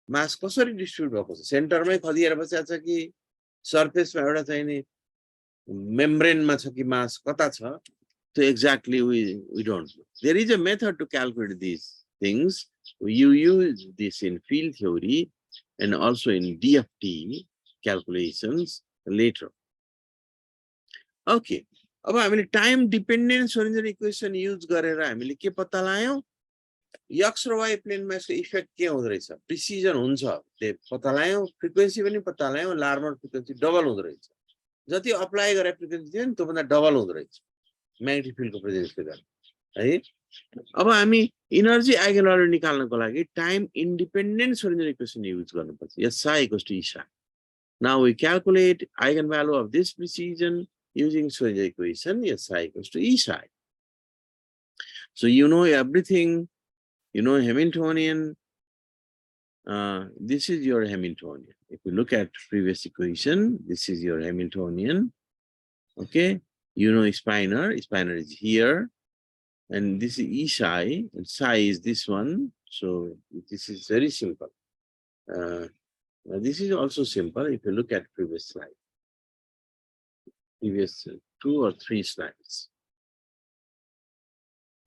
Mass कसरी distribute भएको छ? सेन्टरमै खदिएर बसेको छ कि सर्फेसमा एउटा चाहिँ नि मेम्ब्रेनमा छ कि मास कता छ? So exactly we don't know. There is a method to calculate these things. You use this in field theory and also in DFT calculations later. Okay. अब हामीले टाइम डिपेन्डेन्ट सोरेन्जर इक्वेसन युज गरेर हामीले के पत्ता लगायौं? एक्स र वाइ प्लेनमा यसको इफेक्ट के हुँदो रहेछ? प्रिसिजन हुन्छ त्यो पत्ता लगायौं, फ्रिक्वेन्सी पनि पत्ता लगायौं, लार्मर फ्रिक्वेन्सी डबल हुँदो रहेछ. जति अप्लाई गरे फ्रिक्वेन्सी थियो नि त्योभन्दा डबल हुँदो रहेछ म्याग्नेटिक फिल्डको प्रेजेन्सले गर्दा है. अब हामी इनर्जी आइगन भ्यालु निकाल्नको लागि टाइम इन्डिपेन्डेन्ट सोरेन्जर इक्वेसन युज गर्नुपर्छ. SI = E psi. Now we calculate eigenvalue of this precision using Schrödinger equation, SI = E psi. So you know everything, you know Hamiltonian. This is your Hamiltonian. If you look at previous equation, this is your Hamiltonian. Okay, you know spinal is here, and this is E psi, and psi is this one. So this is very simple. This is also simple if you look at previous slide, previous 2 or 3 slides.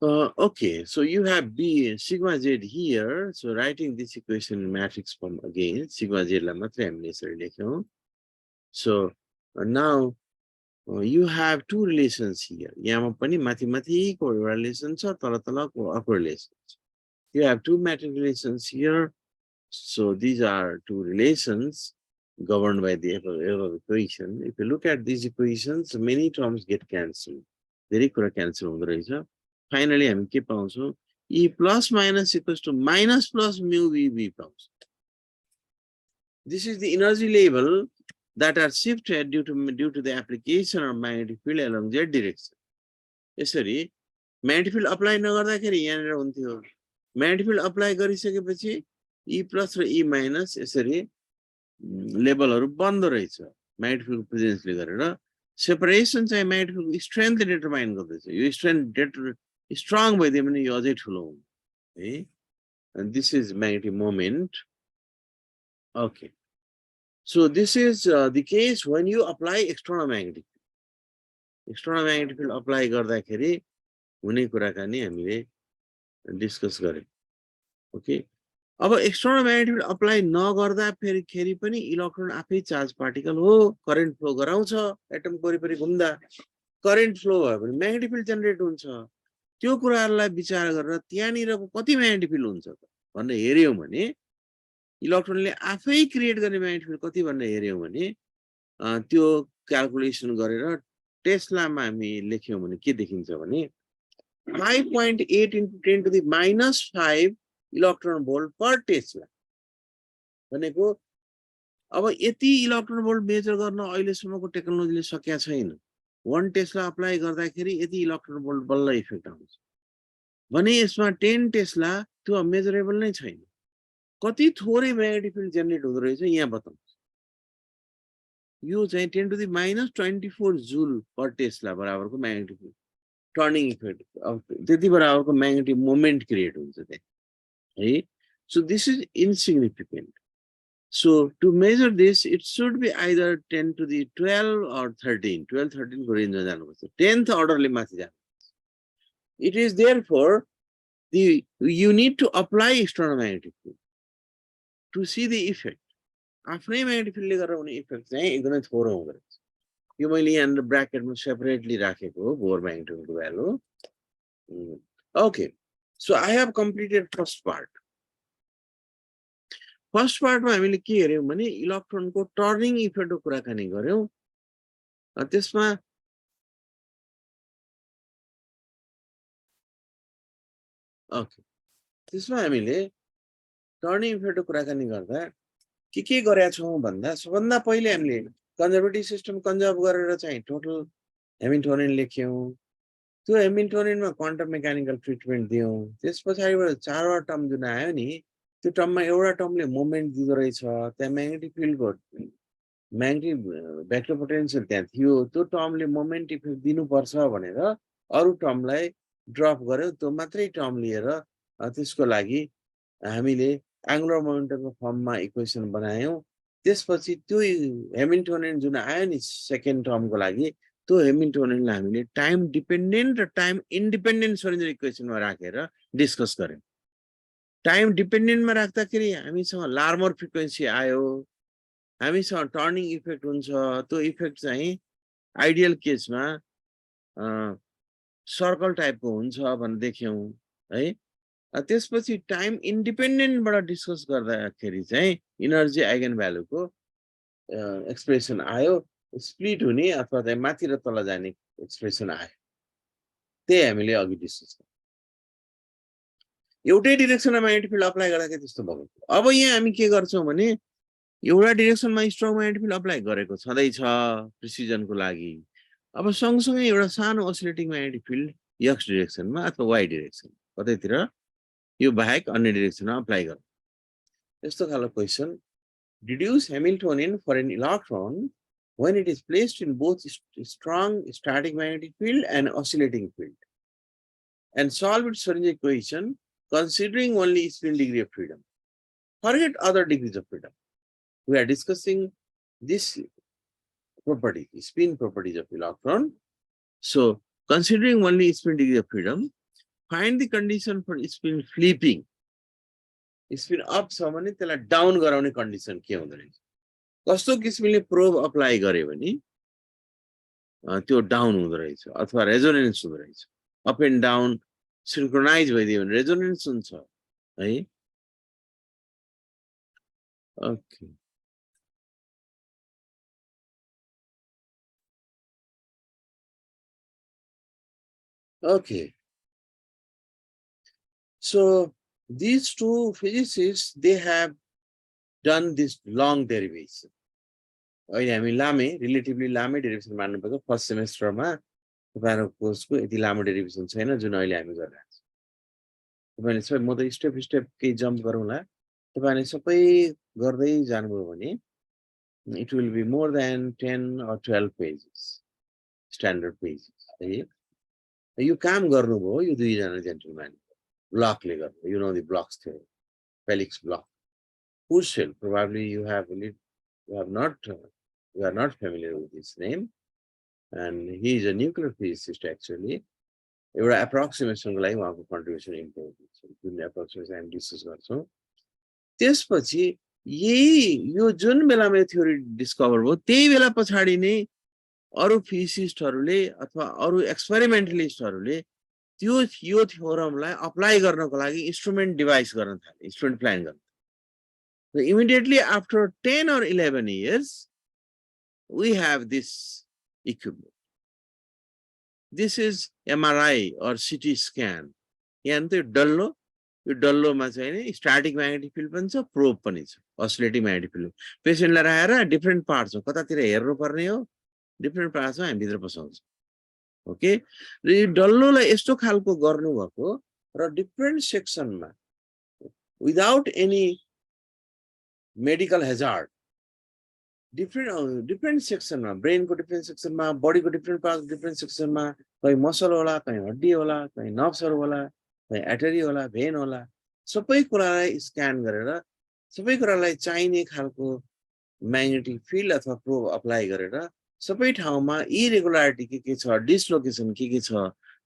Okay, so you have B sigma Z here. So writing this equation in matrix form again, sigma Z la matra hamile यसरी लेख्यौं. So now you have two relations here. यहाँ पनि माथि माथिको एउटा relation छ, तल तलको अर्को relation छ. You have two matrix relations here. So these are two relations governed by the above equation. If you look at these equations, many terms get cancelled. धेरै कुरा cancel हुँदो रहेछ. Finally, हामी के पाउँछौं? E plus minus equals to minus plus mu VB पाउँछौं. This is the energy level that are shifted due to the application of magnetic field along Z direction. यसरी magnetic field apply नगर्दाखेरि यहाँनिर हुन्थ्यो. Magnetic field apply गरिसकेपछि E plus र E minus यसरी लेभलहरु बन्दो रहेछ magnetic field प्रेजेन्सले गरेर. सेपरेसन चाहिँ magnetic field स्ट्रेन्थ डिटरमाइन गर्दैछ. यो स्ट्रेन्थ strong भइदियो भने यो अझै ठुलो हुन्छ है. And this is magnetic moment. Okay. So this is the case when you apply external magnetic field. External magnetic field apply गर्दाखेरि हुने कुराकानी हामीले डिस्कस गरे. Okay. अब एक्सटर्नल म्याग्नेटिक फिल्ड अप्लाई नगर्दा फेरि पनि इलेक्ट्रोन आफै चार्ज पार्टिकल हो, करेन्ट फ्लो गराउँछ, एटम वरिपरि घुम्दा करेन्ट फ्लो भयो भने म्याग्नेटिक फिल्ड जेनेरेट हुन्छ. त्यो कुराहरुलाई विचार गरेर त्यहाँनिरको कति म्याग्नेटिक फिल्ड हुन्छ त भनेर हेर्यौं भने इलेक्ट्रोनले आफै क्रिएट गर्ने म्याग्नेटिक फिल्ड कति भनेर हेर्यौं भने त्यो क्याल्कुलेसन गरेर टेस्लामा हामी लेख्यौं भने के देखिन्छ भने 5.8 × 10⁻⁵ इलेक्ट्रोन भोल्ट पर टेस्ला भनेको अब यति इलेक्ट्रोन भोल्ट मेजर गर्न अहिलेसम्मको टेक्नोलोजीले सकेका छैन. 1 टेस्ला अप्लाई गर्दाखेरि यति इलेक्ट्रोन भोल्ट बल्ल इफेक्ट आउँछ भने यसमा 10 टेस्ला त्यो मेजरेबल नै छैन. कति थोरै म्याग्नेटिक फिल्ड जेनेरेट हुँदो रहेछ यहाँ बताउँछ. यो चाहिँ 10⁻24 जूल पर टेस्ला बराबरको म्याग्नेटिक फिल्ड टर्निङ इफेक्ट त्यति बराबरको म्याग्नेटिक मोमेन्ट क्रिएट हुन्छ त्यहाँ है. So this is insignificant. So to measure this, it should be either 10⁻12 or 13. 12, 13 को रेन्जमा जानुपर्छ. 10th orderले माथि जानुपर्छ. It is therefore you need to apply external magnetic field to see the effect. आफ्नै म्याग्नेटिक फिल्डले गरेर हुने इफेक्ट चाहिँ एकदमै थोरै हुँदो रहेछ. यो मैले यहाँ ब्र्याकेटमा सेपरेटली राखेको हो बोर म्याग्नेटिक फिल्डको value. Okay. So I have completed first part. First part मा हामीले के हेर्यौं भने इलेक्ट्रोनको टर्निङ इफेक्टको कुराकानी गर्यौं. त्यसमा ओके त्यसमा हामीले टर्निङ इफेक्टको कुराकानी गर्दा के गरेका छौँ भन्दा सबभन्दा पहिले हामीले कन्जर्भेटिभ सिस्टम कन्जर्भ गरेर चाहिँ टोटल हेमिल्टोनियन लेख्यौँ त्यो हेमिल्टोनियनमा क्वान्टम मेकानिकल ट्रिटमेन्ट दियौँ त्यस पछाडिबाट चारवटा टर्म जुन आयो नि त्यो टर्ममा एउटा टर्मले मोमेन्ट दिँदो रहेछ त्यहाँ म्याग्नेटिक फिल्डको म्याग्नेटिक भेक्टर पोटेन्सियल त्यहाँ थियो त्यो टर्मले मोमेन्ट इफेक्ट दिनुपर्छ भनेर अरू टर्मलाई ड्रप गर्यो त्यो मात्रै टर्म लिएर त्यसको लागि हामीले एङ्गुलर मोमेन्टमको फर्ममा इक्वेसन बनायौँ त्यसपछि त्यो हेमिल्टोनियन जुन आयो नि सेकेन्ड टर्मको लागि त्यो हेमिल्टोनियनलाई हामीले टाइम डिपेन्डेन्ट र टाइम इन्डिपेन्डेन्ट श्रोडिन्जर इक्वेसनमा राखेर डिस्कस गर्यौँ टाइम डिपेन्डेन्टमा राख्दाखेरि हामीसँग लार्मर फ्रिक्वेन्सी आयो हामीसँग टर्निङ इफेक्ट हुन्छ त्यो इफेक्ट चाहिँ आइडियल केसमा सर्कल टाइपको हुन्छ भनेर देख्यौँ है त्यसपछि टाइम इन्डिपेन्डेन्टबाट डिस्कस गर्दाखेरि चाहिँ इनर्जी आइगन भ्यालुको एक्सप्रेसन आयो स्प्लिट हुने अथवा चाहिँ माथि र तल जाने एक्सप्रेसन आयो त्यही हामीले अघि डिस्कस गर्यौँ एउटै डिरेक्सनमा म्याग्नेटिक फिल्ड अप्लाई गर्दाखेरि त्यस्तो भएको अब यहाँ हामी के गर्छौँ भने एउटा डिरेक्सनमा स्ट्रङ म्याग्नेटिक फिल्ड अप्लाई गरेको छँदैछ प्रिसिजनको लागि अब सँगसँगै एउटा सानो ओसिलेटिङ म्याग्नेटिक फिल्ड एक्स डिरेक्सनमा अथवा वाइ डिरेक्सन कतैतिर यो बाहेक अन्य डिरेक्सनमा अप्लाई गर्नु यस्तो खालको question deduce Hamiltonian for an electron when it is placed in both strong static magnetic field and oscillating field and solve its Schrödinger equation considering only spin degree of freedom. Forget other degrees of freedom. We are discussing this property, spin properties of electron. So considering only spin degree of freedom, find the condition for spin flipping. Spin up छ भने त्यसलाई डाउन गराउने कन्डिसन के हुँदो रहेछ कस्तो किसिमले प्रोब अप्लाई गरे भने त्यो डाउन हुँदो रहेछ अथवा रेजोनेन्स हुँदो रहेछ अप एन्ड डाउन सिन्क्रोनाइज भइदियो भने रेजोनेन्स हुन्छ है okay Okay, so these two physicists, they have done this long derivation. I mean, relatively lame derivation मान्नु पर्छ फर्स्ट सेमेस्टरमा तपाईहरुको कोर्सको यति लामो डेरिभेसन छैन जुन अहिले हामी गरिरहेको छौं तपाईले सबै म त स्टेप स्टेप के जम्प गरौँला तपाईले सबै गर्दै जानुभयो भने it will be more than 10 or 12 pages standard pages है यो काम गर्नुभयो यो दुई जना जेन्टलम्यान ब्लकले गर्नु you know the blocks theory Felix block whose cell probably you are not familiar with his name and he is a nuclear physicist actually एउटा एप्रोक्सिमेसनको लागि उहाँको कन्ट्रिब्युसन इम्पोर्टेन्ट छ जुन एप्रोक्सिमेसन हामी डिस्कस गर्छौं त्यसपछि यही यो जुन बेलामा यो थ्योरी डिस्कभर भयो त्यही बेला पछाडी नै अरु फिजिसिस्टहरुले अथवा अरु एक्सपेरिमेन्टलिस्टहरुले त्यो यो थ्योरमलाई अप्लाई गर्नको लागि इन्स्ट्रुमेन्ट डिभाइस गर्न थाले इन्स्ट्रुमेन्ट प्लान गर्न so immediately after 10 or 11 years we have this equipment this is MRI or CT scan यहाँ त यो डल्लोमा चाहिँ नि स्ट्याटिक म्याग्नेटिक फिल्ड पनि छ प्रोब पनि छ ओसिलेटिङ म्याग्नेटिक फिल्ड पेशेन्टलाई राखेर डिफरेन्ट पार्ट्स हो कतातिर हेर्नु पर्ने हो डिफरेन्ट पार्ट्समा हामी भित्र पसाउँछ ओके र यो डल्लोलाई यस्तो खालको गर्नु भएको र डिफरेन्ट सेक्सनमा without any medical hazard different सेक्सनमा ब्रेनको डिफरेन्ट सेक्सनमा बडीको डिफरेन्ट पार्ट डिफरेन्ट सेक्सनमा कहीं मसल होला कहीं हड्डी होला कहीं नर्भ्सहरु होला कहीं आर्टरी होला भेन होला सबै कुरालाई स्क्यान गरेर सबै कुरालाई चाहिने खालको म्याग्नेटिक फिल्ड अथवा प्रोब अप्लाई गरेर सबै ठाउँमा इरेगुलारिटी के छ डिसलोकेसन के छ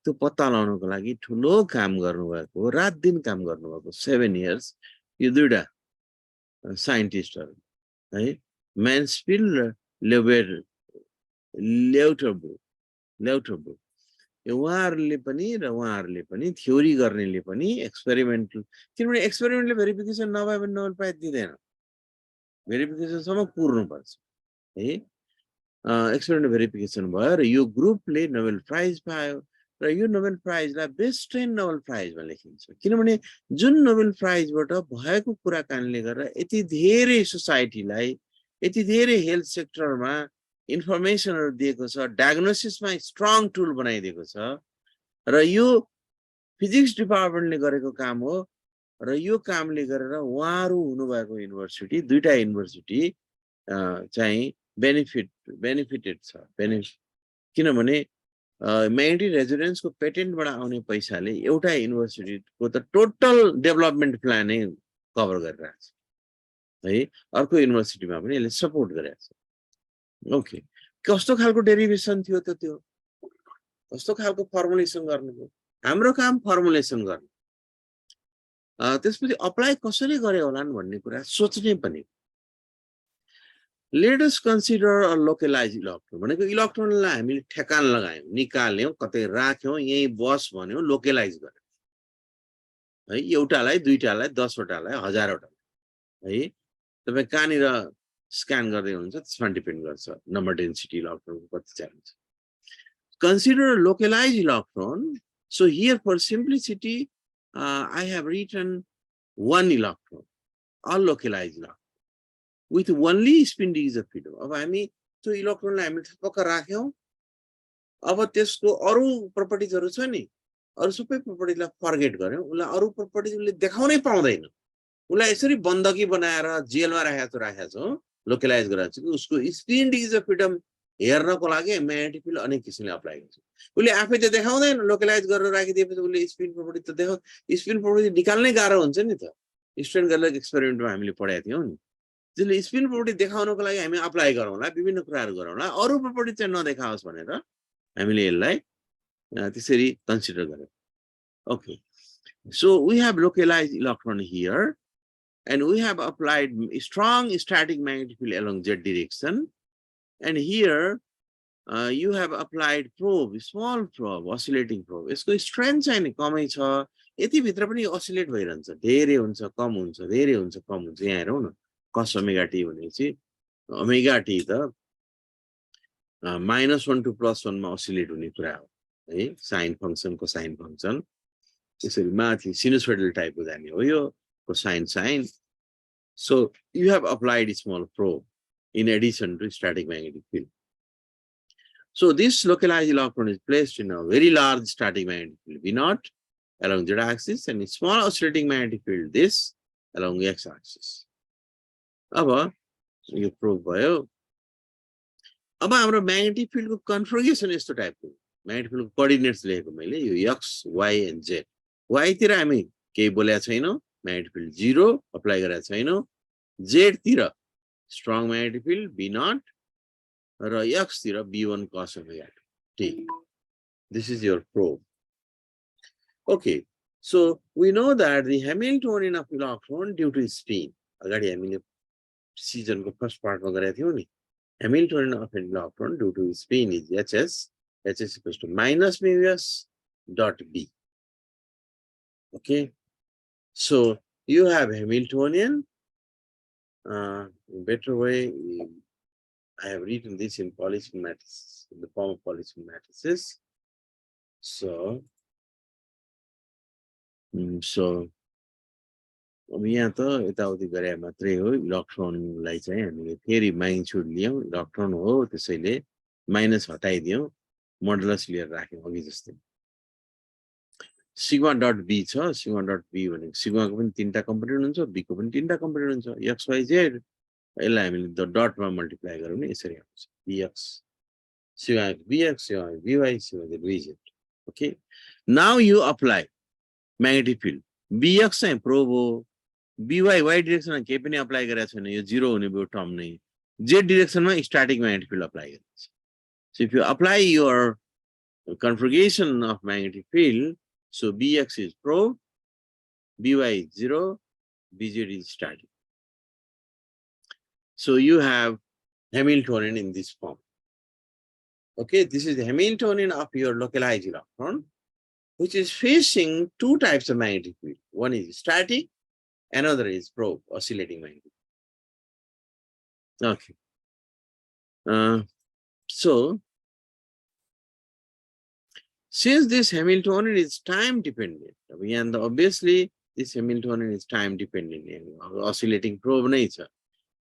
त्यो पत्ता लगाउनको लागि ठुलो काम गर्नुभएको रात दिन काम गर्नुभएको 7 इयर्स यो दुईटा साइन्टिस्टहरु है Mansfield Leuterbo उहाँहरुले पनि थ्योरी गर्नेले पनि एक्सपेरिमेन्टल किनभने एक्सपेरिमेन्टले भेरिफिकेसन नभए पनि नोबेल प्राइज दिदैन भेरिफिकेसन सम्म पुर्नु पर्छ है एक्सपेरिमेन्ट भेरिफिकेसन भयो र यो ग्रुपले नोबेल प्राइज पायो र यो नोबेल प्राइजलाई बेस्ट 10 नोबेल प्राइजमा लेखिन्छ किनभने जुन नोबेल प्राइजबाट भएको कुरा कारणले गर्दा यति धेरै सोसाइटीलाई यति धेरै हेल्थ सेक्टरमा इन्फर्मेसनहरु दिएको छ डायग्नोसिसमा स्ट्रङ टुल बनाइदिएको छ र यो फिजिक्स डिपार्टमेन्टले गरेको काम हो र यो कामले गरेर उहाँहरु हुनुभएको युनिभर्सिटी दुईटा युनिभर्सिटी चाहिँ बेनिफिटेड छ किनभने म्याग्नेटिक रेजोनेन्सको पेटेन्टबाट आउने पैसाले एउटा युनिभर्सिटीको त टोटल डेभलपमेन्ट प्लानै कभर गरिरहेछ है अर्को युनिभर्सिटीमा पनि यसले सपोर्ट गरेछ ओके कस्तो खालको डेरिभेसन थियो त त्यो कस्तो खालको फर्मुलेसन गर्नु हो हाम्रो काम फर्मुलेसन गर्नु त्यसपछि अप्लाई कसरी गरे होलान् भन्ने कुरा सोच्ने पनि let us consider a localized electron भनेको इलेक्ट्रोनलाई हामीले ठेकान लगायौं निकाल्यौं कतै राख्यौं यही बस भन्यौं लोकलाइज गर्यौं है एउटालाई दुईटालाई 10 वटालाई 1000 वटालाई है तपाई कहाँनिर स्क्यान गर्दै हुनुहुन्छ त्यसमा डिपेन्ड गर्छ नम्बर डेन्सिटी इलेक्ट्रोनको कति चाहिन्छ consider a localized electron so here for simplicity I have written one electron all localized electron with only spin degrees of freedom अब हामी त्यो इलेक्ट्रोनलाई हामीले ठपक्क राख्यौं अब त्यसको अरु प्रपर्टिजहरु छ नि अरु सबै प्रपर्टिजलाई फर्गेट गर्यौं उलाई अरु प्रपर्टिजले देखाउनै पाउँदैन उलाई यसरी बन्दकी बनाएर जेलमा राखेको छ लोकलाइज गराएको छ कि उसको स्पिन डिग्रिज अफ फ्रिडम हेर्नको लागि म्याग्नेटिक फिल्ड अनेक किसिमले अप्लाई गर्छ उले आफै त देखाउँदैन लोकलाइज गरेर राखिदिएपछि उले स्पिन प्रपर्टी त देखाउ स्पिन प्रपर्टी निकाल्नै गाह्रो हुन्छ नि त स्टुडेन्ट गर्दा एक्सपेरिमेन्टमा हामीले पढाएको थियौं नि त्यसले स्पिन प्रपर्टी देखाउनको लागि हामी अप्लाई गरौँला विभिन्न कुराहरु गरौँला अरु प्रपर्टी चाहिँ नदेखाओस् भनेर हामीले यसलाई त्यसरी कन्सिडर गर्यौं okay so we have localized electron here and we have applied strong static magnetic field along z direction and here you have applied probe small probe oscillating probe यसको स्ट्रेन्थ चाहिँ नि कमै छ यति भित्र पनि ओसिलेट भइरहन्छ धेरै हुन्छ कम हुन्छ धेरै हुन्छ कम हुन्छ यहाँ हेरौं न cos omega t भनेपछि omega t त -1 to +1 मा ओसिलेट हुने कुरा हो है साइन फंक्सन कोसाइन फंक्सन त्यसरी माथि सिनुसोइडल टाइपको जाने हो यो cosine sine so you have applied a small probe in addition to static magnetic field so this localized electron is placed in a very large static magnetic field V naught along z axis and a small oscillating magnetic field this along the x axis अब यो प्रोब भयो अब हाम्रो म्याग्नेटिक फिल्डको कन्फिगरेसन यस्तो टाइपको म्याग्नेटिक फिल्डको कोअर्डिनेट्स लेखेको मैले यो x y and z y तिर हामी केही बोलेको छैनौं म्याग्नेटिक फिल्ड 0 अप्लाई गरेका छैनौं z तिर strong magnetic field b naught र x तिर b1 cos omega t this is your probe okay so we know that the Hamiltonian of electron due to spin अगाडि हामीले सीजन को फर्स्ट पार्ट में गरेका थियौं नि Hamiltonian of an electron due to spin is hs equals to minus mu s dot b okay so you have Hamiltonian in better way I have written this in polyspin matrices in the form of polyspin matrices so अब यहाँ त यताउति गरे मात्रै हो इलेक्ट्रोनलाई चाहिँ हामीले फेरि म्याग्निट्युड लियौं इलेक्ट्रोन हो त्यसैले माइनस हटाइदियौं मोडुलस लिएर राख्यौं अघि जस्तै सिग्मा डट बी छ सिग्मा डट बी भनेको सिग्माको पनि तीनटा कम्पोनेन्ट हुन्छ बी को पनि तीनटा कम्पोनेन्ट हुन्छ एक्स वाइ जेड यसलाई हामीले डटमा मल्टिप्लाई गरौँ नि यसरी आउँछ B x sigma B x sigma B y sigma B z okay now you apply magnetic field B x चाहिँ प्रोब हो बीवाई वाई डाइरेक्सनमा केही पनि अप्लाई गरेको छैन यो 0 हुने भयो टर्म नै जेड डाइरेक्सनमा स्ट्याटिक म्याग्नेटिक फिल्ड अप्लाई गरिन्छ so if you apply your configuration of magnetic field so bx is probe by is 0 bz is static so you have Hamiltonian in this form okay this is the Hamiltonian of your localized electron which is facing two types of magnetic field one is static another is probe oscillating magnetic okay Since this Hamiltonian is time dependent, and obviously this Hamiltonian is time dependent, oscillating probe nature.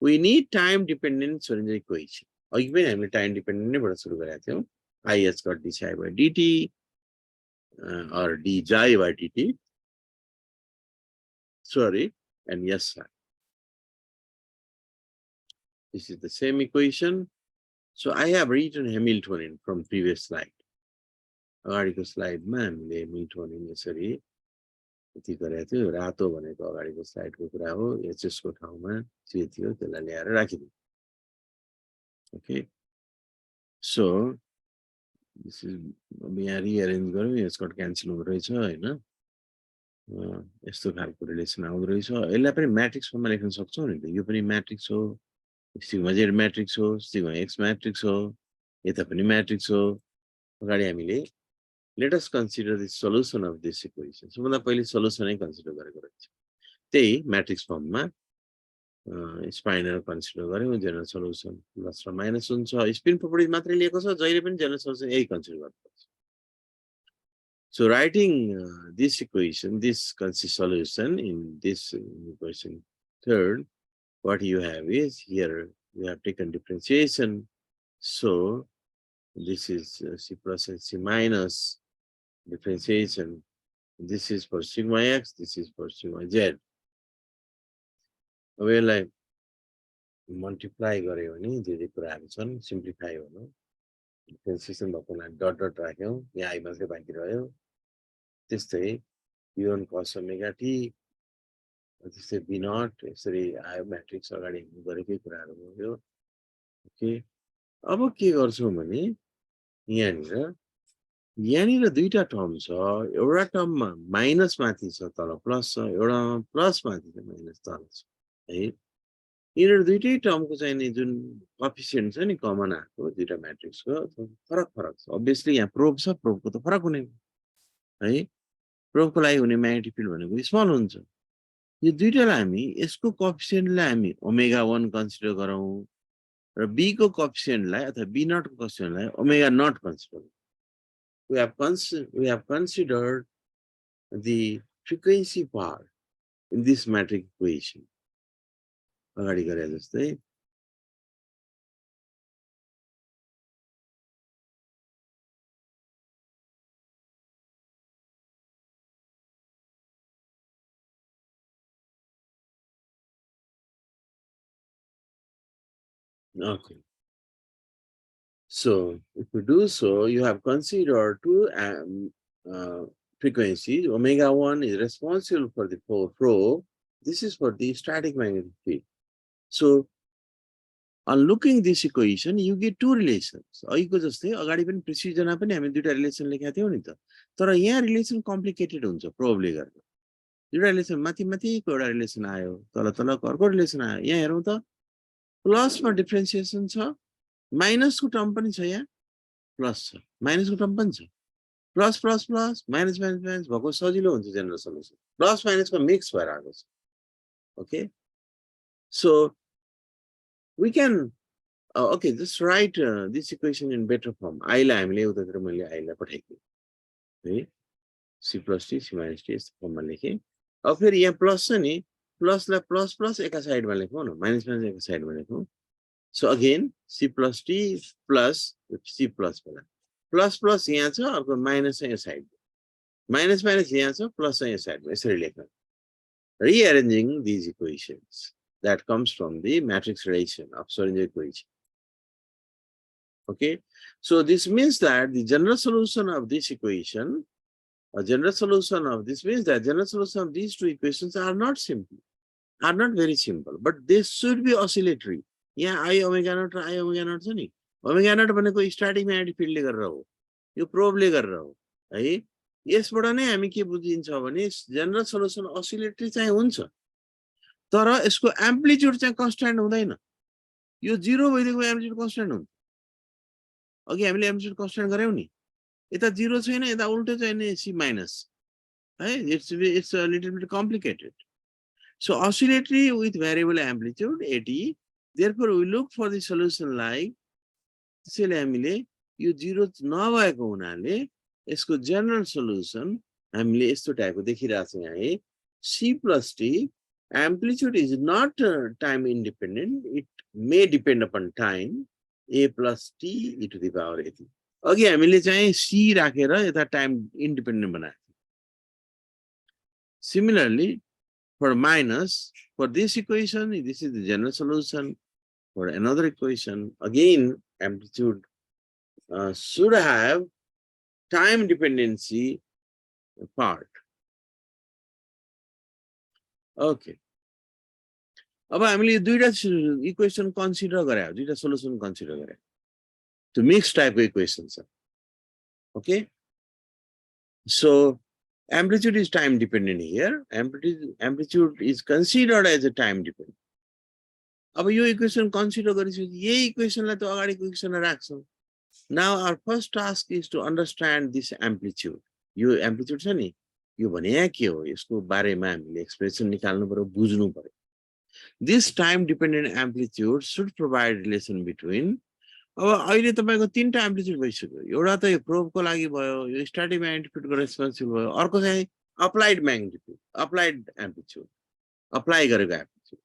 We need time dependent Schrödinger equation. Again, time dependent I has got d psi by dt or d psi by dt. Sorry, and yes, sir. This is the same equation. So I have written Hamiltonian from previous slide. अगाडिको स्लाइडमा हामीले Hamiltonian यसरी यति गरेको थियो रातो भनेको अगाडिको स्लाइडको कुरा हो एचएसको ठाउँमा जे थियो त्यसलाई ल्याएर राखिदिनु ओके सो दिस इज यहाँ रिअरेन्ज गरौँ यसको क्यान्सल हुँदो रहेछ हैन यस्तो खालको रिलेसन आउँदो रहेछ यसलाई पनि म्याट्रिक्स फर्ममा लेख्न सक्छौं नि त यो पनि म्याट्रिक्स हो सिग्मा जेड म्याट्रिक्स हो सिग्मा एक्स म्याट्रिक्स हो यता पनि म्याट्रिक्स हो अगाडि हामीले let us consider the solution of this equation. So, सबभन्दा पहिले सल्युसनै कन्सिडर गरेको रहेछ त्यही म्याट्रिक्स फर्ममा स्पाइनल कन्सिडर गर्यौं जनरल सल्युसन प्लस र माइनस हुन्छ स्पिन प्रपर्टिज मात्रै लिएको छ जहिले पनि जनरल सल्युसन यही कन्सिडर गर्नुपर्छ So, writing this equation, this solution in this equation third, what you have is here we have taken differentiation. So, this is C plus and C minus differentiation. This is for sigma x, this is for sigma z. Well, I multiply गऱ्यो भने जे जे कुराहरु छन् सिम्प्लिफाई गर्नु differentiation भएकोलाई डट डट राख्यौं यहाँ आई मात्रै बाँकी रह्यो त्यस्तै p1 cos omega t त्यस्तै b naught यसरी आयो म्याट्रिक्स अगाडि गरेकै कुराहरु हो ओके अब के गर्छौं भने यहाँनिर दुईटा टर्म छ एउटा टर्ममा माइनस माथि छ तल प्लस छ एउटा प्लस माथि छ माइनस तल छ है यिनीहरु दुईटै टर्मको चाहिँ नि जुन कोएफिसिएन्ट छ नि कमन आको दुईटा म्याट्रिक्सको फरक फरक छ obviously यहाँ प्रोब छ प्रोबको त फरक हुने है प्रोबको लागि हुने म्याग्नेटिक फिल्ड भनेको स्मल हुन्छ यो दुईटालाई हामी यसको कोएफिसिएन्टलाई हामी ओमेगा 1 कन्सिडर गरौँ र b को कोएफिसिएन्टलाई अथवा b नट को कोएफिसिएन्टलाई omega naught consider we have considered the frequency part in this matrix equation अगाडि गरे जस्तै okay so if you do so you have considered two frequencies omega 1 is responsible for the probe this is for the static magnetic field so on looking this equation you get two relations अघिको जस्तै अगाडि पनि प्रिसिजनमा पनि हामी दुईटा रिलेसन लेखेका थियौ नि त तर यहाँ रिलेसन कम्प्लिकेटेड हुन्छ प्रोबले गर्दा दुईटा रिलेसन माथि माथिको एउटा रिलेसन आयो तल तलको अर्को रिलेसन आयो यहाँ हेरौं त प्लसमा डिफरेन्सिएसन छ माइनसको टर्म पनि छ यहाँ प्लस छ माइनसको टर्म पनि छ plus plus plus minus minus minus भएको सजिलो हुन्छ जनरल सल्युसन प्लस माइनसको मिक्स भएर आएको छ okay so we can okay just write this equation in better form I लाई हामीले उतातिर मैले I लाई पठाइदिए है c plus t c minus t यस्तो फर्ममा लेखे अब फेरि यहाँ प्लस छ नि प्लसलाई प्लस प्लस एका साइडमा लेखौं न माइनस माइनस एका साइडमा लेखौं so again c plus t plus c plus होला प्लस प्लस यहाँ छ अर्को माइनस छ यहाँ साइड माइनस माइनस यहाँ छ प्लस छ यहाँ साइडमा यसरी लेख्नु rearranging these equations that comes from the matrix relation of Schrödinger equation. Okay, so this means that the general solution of this equation, or general solution of this means that general solution of these two equations are not simple, are not very simple, but they should be oscillatory. Yeah, I omega naught र I omega naught छ नि omega naught भनेको स्ट्याटिक म्याग्नेटिक फिल्डले गरेर हो यो प्रोबले गरेर हो है यसबाट नै हामी के बुझिन्छ भने जनरल सल्युसन oscillatory चाहिँ हुन्छ तर यसको एम्प्लिट्युड चाहिँ कन्स्ट्यान्ट हुँदैन यो जीरो भइदिएको एम्प्लिट्युड कन्स्ट्यान्ट हुन्छ अघि हामीले एम्प्लिट्युड कन्स्ट्यान्ट गर्यौं नि यता जीरो छैन यता उल्टो चाहिँ नि c माइनस है it's a little bit complicated so oscillatory with variable amplitude at therefore we look for the solution like त्यसैले हामीले यो जीरो नभएको हुनाले यसको जनरल सल्युसन हामीले यस्तो टाइपको देखिरहेको छौँ यहाँ है C plus T amplitude is not time independent, it may depend upon time A plus T e to the power A. अघि हामीले चाहिँ C राखेर यता टाइम इन्डिपेन्डेन्ट बनाएको थियौँ. Similarly, for minus, for this equation, this is the general solution. For another equation, again, amplitude should have time dependency part. Okay. अब हामीले दुईटा इक्वेसन कन्सिडर गरे दुईटा सोलुसन कन्सिडर गरे to mixed type equations. Okay. So amplitude is time dependent here. Amplitude is considered as a time dependent. अब यो इक्वेसन कन्सिडर गरेपछि यही इक्वेसनलाई त अगाडिको इक्वेसनमा राख्छौं. Now our first task is to understand this amplitude. यो एम्प्लिट्युड छ नि यो भने के हो यसको बारेमा हामीले एक्सप्रेसन निकाल्नु पर्यो बुझ्नु पर्यो. This time dependent amplitude should provide relation between अब अहिले तपाईको तीनटा एम्प्लिट्युड भइसक्यो. एउटा त यो प्रोबको लागि भयो, यो स्ट्याटिक म्याग्निट्युडको रेस्पोन्सिबल भयो. अर्को चाहिँ applied magnitude, applied amplitude, apply गरेको एम्प्लिट्युड.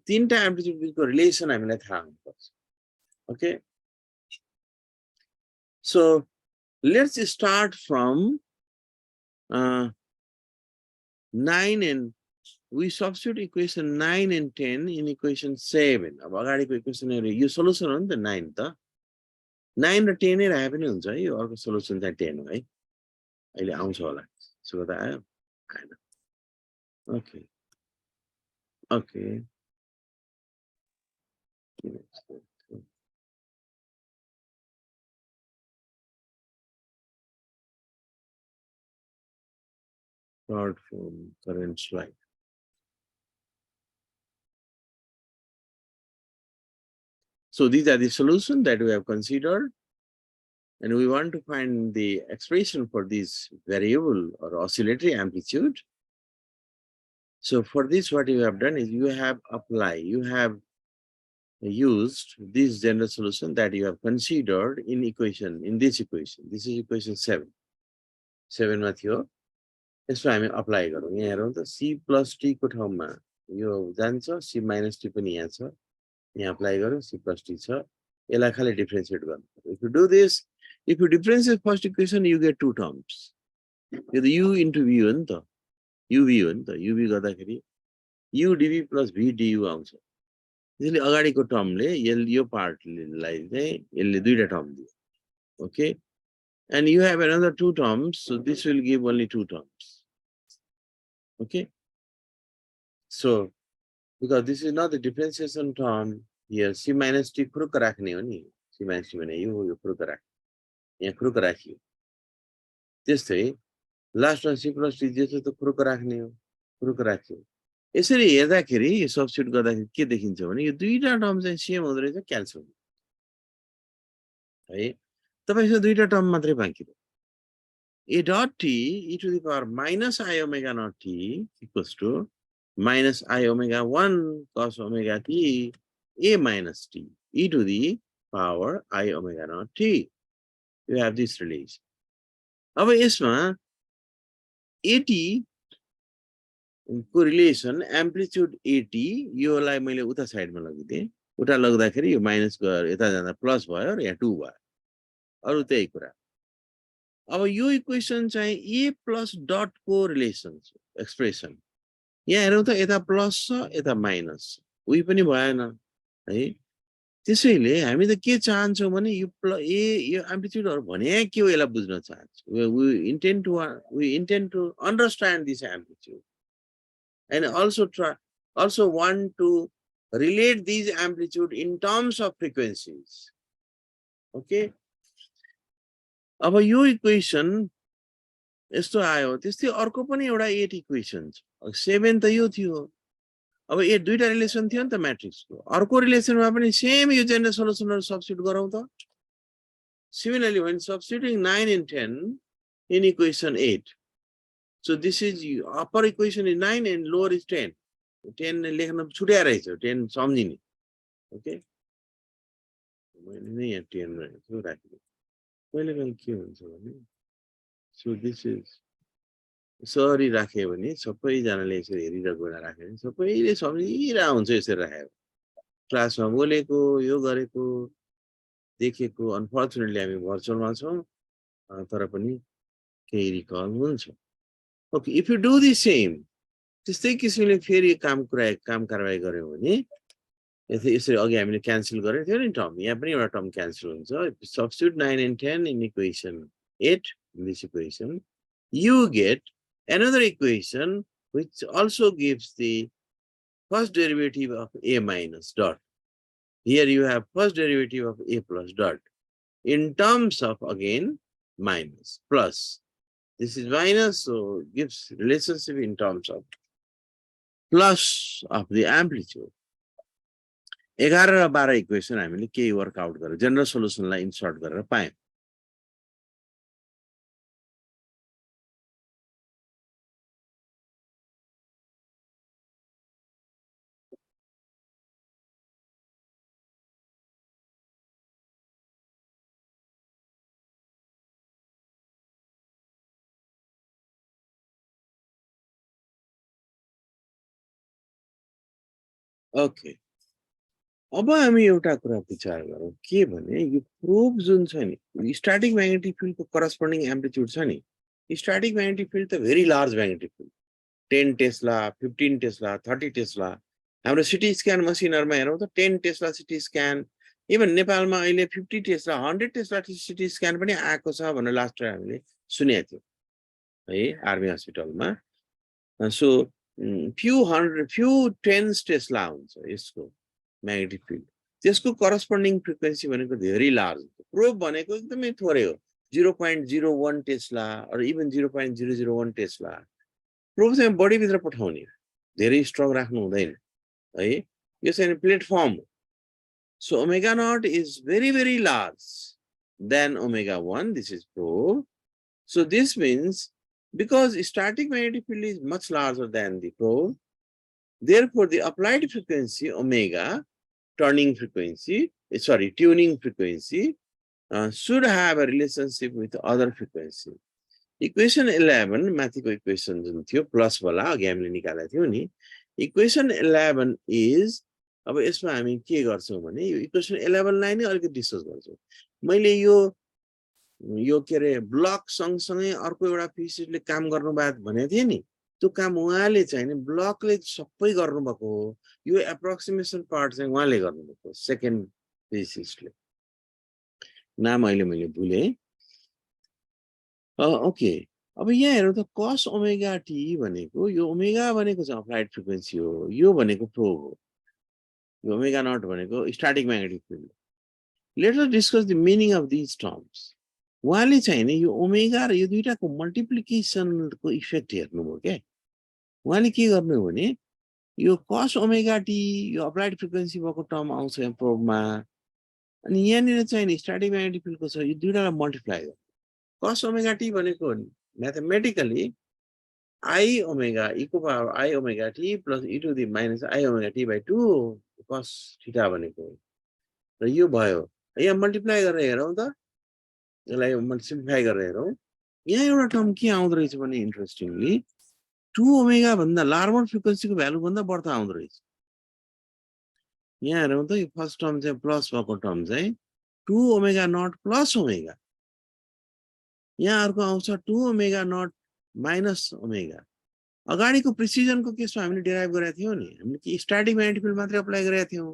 तीनटा एम्प्लिट्युड बिचको रिलेसन हामीलाई थाहा हुनुपर्छ. Okay. So let's start from 9 and we substitute equation 9 and 10 in equation 7. अब अगाडिको इक्वेसन यो सोलुसन हो नि त 9 त. 9 र 10 नै राखे पनि हुन्छ है. यो अर्को सोलुसन चाहिँ 10 हो है. अहिले आउँछ होला. यसो गर्दा आयो? आएन. Okay. Okay. Start from current slide. So these are the solutions that we have considered, and we want to find the expression for this variable or oscillatory amplitude. So for this, what you have done is you have used this general solution that you have considered in this equation. This is equation 7. 7 मा थियो. यसमा हामी अप्लाई गरौँ. यहाँ हेरौँ त C plus T को ठाउँमा यो जान्छ, C minus T पनि यहाँ छ. यहाँ अप्लाई गरौँ, C plus T छ. यसलाई खाली डिफरेन्शिएट गर्नु. If you do this, if you differentiate first equation, you get two terms. यो त U into V हो नि त. UV हो नि त. UV गर्दाखेरि U dV plus V du आउँछ. त्यसैले अगाडिको टर्मले यो पार्टलाई चाहिँ यसले दुईटा टर्म दियो. Okay. And you have another two terms, so this will give only two terms. Okay. So because this is not the differentiation term here, C minus T खुरुक राख्ने हो नि. C minus T भने यो खुरुक राख्ने. यहाँ खुरुक राखियो. त्यस्तै लास्टमा C plus T जे छ त खुरुक राख्ने हो. खुरुक राख्यो. यसरी हेर्दाखेरि यो सब्स्टिट्युट गर्दाखेरि के देखिन्छ भने यो दुईटा टर्म चाहिँ सेम हुँदै रहेछ, क्यान्सल हुन्छ. है. तपाईसँग दुईटा टर्म मात्रै बाँकी रह्यो. A dot T e to the power minus I omega naught T equals to minus I omega 1 cos omega T A minus T e to the power I omega naught T. You have this relation. अब यसमा AT को रिलेसन एम्प्लिट्युड AT योलाई मैले उता साइडमा लगिदिएँ. उता लग्दाखेरि यो माइनस गएर यता जाँदा प्लस भयो र यहाँ 2 भयो. अरु त्यही कुरा. अब यो इक्वेसन चाहिँ A प्लस डट को रिलेसन एक्सप्रेसन. यहाँ हेरौँ त यता प्लस छ यता माइनस छ. उही पनि भएन है. त्यसैले हामी त के चाहन्छौँ भने यो एम्प्लिट्युडहरु भने के हो यसलाई बुझ्न चाहन्छौँ. We intend to understand this amplitude and also want to relate these amplitude in terms of frequencies. Okay. अब यो इक्वेसन यस्तो आयो. त्यस्तै अर्को पनि एउटा 8 इक्वेसन छ. 7 त यो थियो. अब यो दुईटा रिलेसन थियो नि त म्याट्रिक्सको. अर्को रिलेसनमा पनि सेम यो जेनरल सल्युसनहरु सब्स्टिट्युट गरौँ त. Similarly, when substituting 9 and 10 in equation 8, so this is upper equation is 9 and lower is 10. 10 लेख्न छुट्याएर रहेछ. 10 सम्झिने. ओके. मैले नै यहाँ 10 राखेको. कहिले कहिले के हुन्छ भने So this is sorry राखे भने सबैजनाले यसरी हेरिरहेको बेला राखे भने सबैले सम्झिरहेको हुन्छ यसरी राखेको क्लासमा बोलेको यो गरेको देखेको अनफर्चुनेटली हामी भर्चुअलमा छौँ तर पनि केही रिकल हुन्छ okay if you do the same त्यस्तै किसिमले फेरि काम कारबाही गर्यौँ भने यसरी अघि हामीले क्यान्सल गरेको थियो नि टर्म यहाँ पनि एउटा टर्म क्यान्सल हुन्छ substitute 9 and 10 in equation 8 in this equation you get another equation which also gives the first derivative of a minus dot. Here you have first derivative of a plus dot in terms of again minus plus. This is minus, so gives relationship in terms of plus of the amplitude. 11 र 12 इक्वेसन हामीले केही वर्कआउट गरेर जनरल सोलुसनलाई इन्सर्ट गरेर पायौं ओके अब हामी एउटा कुरा विचार गरौँ के भने यो प्रोब जुन छ नि स्ट्याटिक म्याग्नेटिक फिल्डको करस्पोन्डिङ एम्प्लिट्युड छ नि स्ट्याटिक म्याग्नेटिक फिल्ड त very large magnetic field 10 Tesla 15 Tesla 30 Tesla हाम्रो सिटी स्क्यान मसिनहरुमा हेरौँ त 10 टेस्ला सिटी स्क्यान इभन नेपालमा अहिले 50 टेस्ला 100 टेस्ला सिटी स्क्यान पनि आएको छ भनेर लास्ट टाइम हामीले सुनेको थियौँ है आर्मी हस्पिटलमा सो few tens टेस्ला हुन्छ यसको म्याग्नेटिक फिल्ड त्यसको करस्पोन्डिङ फ्रिक्वेन्सी भनेको धेरै लार्ज प्रोब भनेको एकदमै थोरै हो 0.01 tesla or even 0.001 tesla probe चाहिँ बडी भित्र पठाउने धेरै स्ट्रङ राख्नु हुँदैन है यो चाहिँ platform so omega naught is very large than omega 1 this is probe so this means because static magnetic field is much larger than the probe therefore the applied frequency omega tuning frequency should have a relationship with other frequency equation 11 mathematical equation जुन थियो प्लस वाला अघि हामीले निकालेको थियौ नि equation 11 is अब यसमा हामी के गर्छौं भने यो equation 11 लाई नै अलिकति डिस्कस गर्छौं मैले यो के रे ब्लक सँगसँगै अर्को एउटा फिजिक्सले काम गर्नुभएको भनेको थिए नि त्यो काम उहाँले चाहिँ नि ब्लकले सबै गर्नुभएको हो यो एप्रोक्सिमेसन पार्ट चाहिँ उहाँले गर्नुभएको सेकेन्ड फिजिक्सले नाम अहिले मैले भुले ओके अब यहाँ हेरौँ त cos ओमेगा टी भनेको यो ओमेगा भनेको चाहिँ अप्लाइड फ्रिक्वेन्सी हो यो भनेको प्रोब हो यो ओमेगा नट भनेको static magnetic field let us discuss the meaning of this terms उहाँले चाहिँ नि यो ओमेगा र यो दुईटाको मल्टिप्लिकेसनको इफेक्ट हेर्नुभयो के उहाँले के गर्नु भने यो cos ओमेगा टी यो अप्लाइड फ्रिक्वेन्सी भएको टर्म आउँछ यहाँ प्रोबमा अनि यहाँनिर चाहिँ नि स्ट्याटिक म्याग्नेटिक फिल्डको छ यो दुईटालाई मल्टिप्लाई गर्नु cos ओमेगा टी भनेको म्याथमेटिकली I omega e को power I omega t plus e to the minus I omega t by 2 cos theta भनेको र यो भयो यहाँ मल्टिप्लाई गरेर हेरौँ त यसलाई सिम्प्लिफाई गरेर हेरौँ यहाँ एउटा टर्म के आउँदो रहेछ भने इन्ट्रेस्टिङली 2 ओमेगा भन्दा लार्मर फ्रिक्वेन्सीको भ्यालु भन्दा बढ्ता आउँदो रहेछ यहाँ हेरौँ त यो फर्स्ट टर्म चाहिँ प्लस भएको टर्म चाहिँ 2 ओमेगा नट प्लस ओमेगा यहाँ अर्को आउँछ 2 ओमेगा नट माइनस ओमेगा अगाडिको प्रिसिजनको केसमा हामीले डेराइभ गरेका थियौं नि हामीले कि स्ट्याटिक म्याग्नेटिक फिल्ड मात्रै अप्लाई गरेका थियौं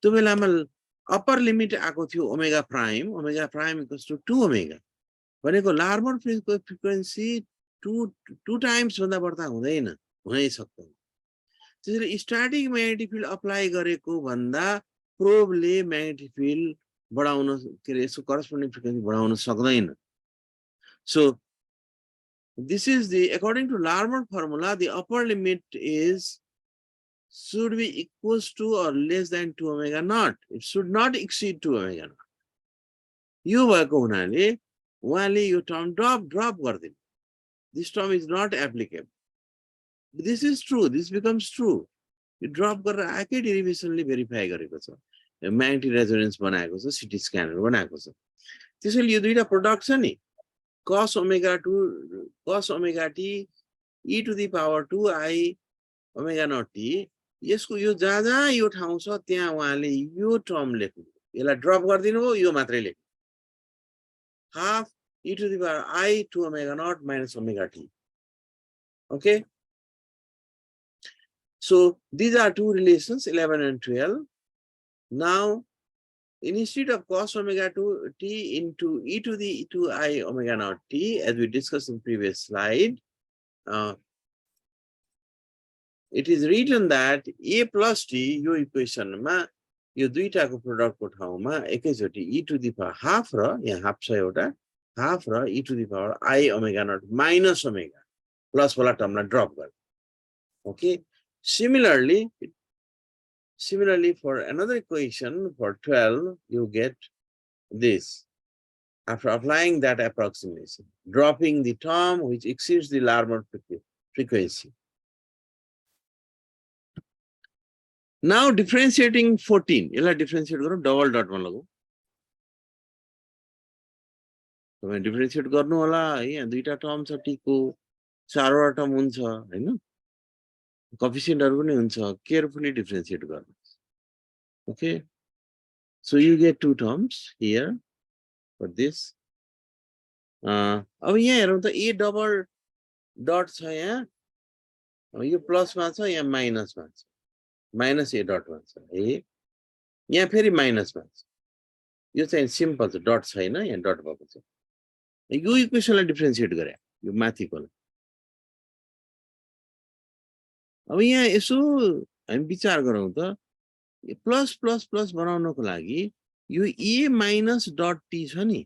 त्यो बेलामा अप्पर लिमिट आएको थियो omega prime equals to 2 omega भनेको लार्मर फ्रिक्वेन्सी 2 टाइम्स भन्दा बढ्ता हुँदैन हुनै सक्दैन त्यसैले स्ट्याटिक म्याग्नेटिक फिल्ड अप्लाई गरेको भन्दा प्रोबले म्याग्नेटिक फिल्ड बढाउन के रे यसको करस्पोन्डिङ फ्रिक्वेन्सी बढाउन सक्दैन so this is the according to Larmor formula the upper limit is should be equals to or less than 2 omega naught it should not exceed 2 omega naught यो भएको हुनाले उहाँले यो टर्म ड्रप गर्दिन् this term is not applicable this is true this becomes true यो ड्रप गरेर आकै डेरिभेसनले भेरिफाई गरेको छ म्याग्नेटिक रेजोनेन्स बनाएको छ सिटी स्क्यानर बनाएको छ त्यसैले यो दुईटा प्रोडक्ट छ नि cos omega t e to the power 2i omega naught t. यसको यो जहाँ जहाँ यो ठाउँ छ त्यहाँ उहाँले यो टर्म लेख्नु, यसलाई ड्रप गरिदिनु हो, यो मात्रै लेख्नु, half e to the power I to omega naught minus omega t. Okay. So these are two relations, 11 and 12. Now, instead of cos omega t into e to the 2i omega naught t, as we discussed in previous slide, it is written that a plus t यो equation मा यो दुईटाको प्रोडक्ट को ठाउँमा एकैचोटी e to the power half र यहाँ half छ एउटा half र e to the power I omega naught minus omega plus वाला टर्मलाई ड्रप गर्नु. Okay. Similarly, for another equation for 12, you get this. After applying that approximation, dropping the term which exceeds the Larmor frequency. Now differentiating 14. You'll differentiate double dot one logo. So when differentiate garnu hola, duita terms are tiko, चारवटा term हुन्छ हैन, coefficient haru pani हुन्छ, carefully differentiate garnu. Okay, so you get two terms here for this. अब यहाँ हेरौँ त a double dot छ यहाँ, यो प्लस मा छ, यहाँ माइनस मा छ, माइनस a dot मा छ, है यहाँ फेरि माइनस मा छ, यो चाहिँ सिम्पल छ, डट छैन, यहाँ डट भएको छ. यो इक्वेसनलाई डिफरेन्शिएट गरे, यो माथिको. अब यहाँ यसो हामी विचार गरौँ त, प्लस प्लस प्लस बनाउनको लागि यो a माइनस डट t छ नि,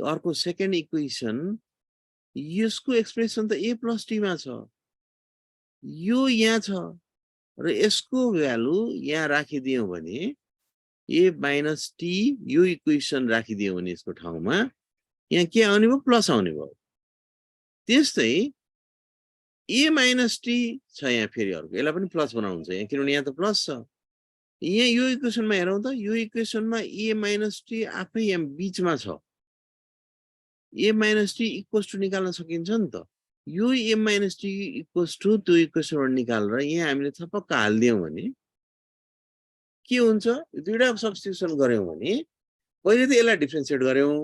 अर्को सेकेन्ड इक्वेसन, यसको एक्सप्रेसन त a प्लस t मा छ, यो यहाँ छ र यसको भ्यालु यहाँ राखिदियौ भने a माइनस t यो इक्वेसन राखिदियौ भने यसको ठाउँमा यहाँ के आउने भयो, प्लस आउने भयो. त्यस्तै a माइनस t छ यहाँ फेरि अर्को, यसलाई पनि प्लस बनाउनुहुन्छ यहाँ, किनभने यहाँ त प्लस छ. यहाँ यो इक्वेसनमा हेरौँ त, यो इक्वेसनमा a माइनस t आफै यहाँ बीचमा छ, a minus t equals to निकाल्न सकिन्छ नि त. यो a minus t equals to त्यो इक्वेसनबाट निकालेर यहाँ हामीले थपक्क हाल्दियौँ भने के हुन्छ, दुईटा सब्स्टिट्युसन गर्यौँ भने पहिले त यसलाई डिफरेन्शिएट गर्यौँ,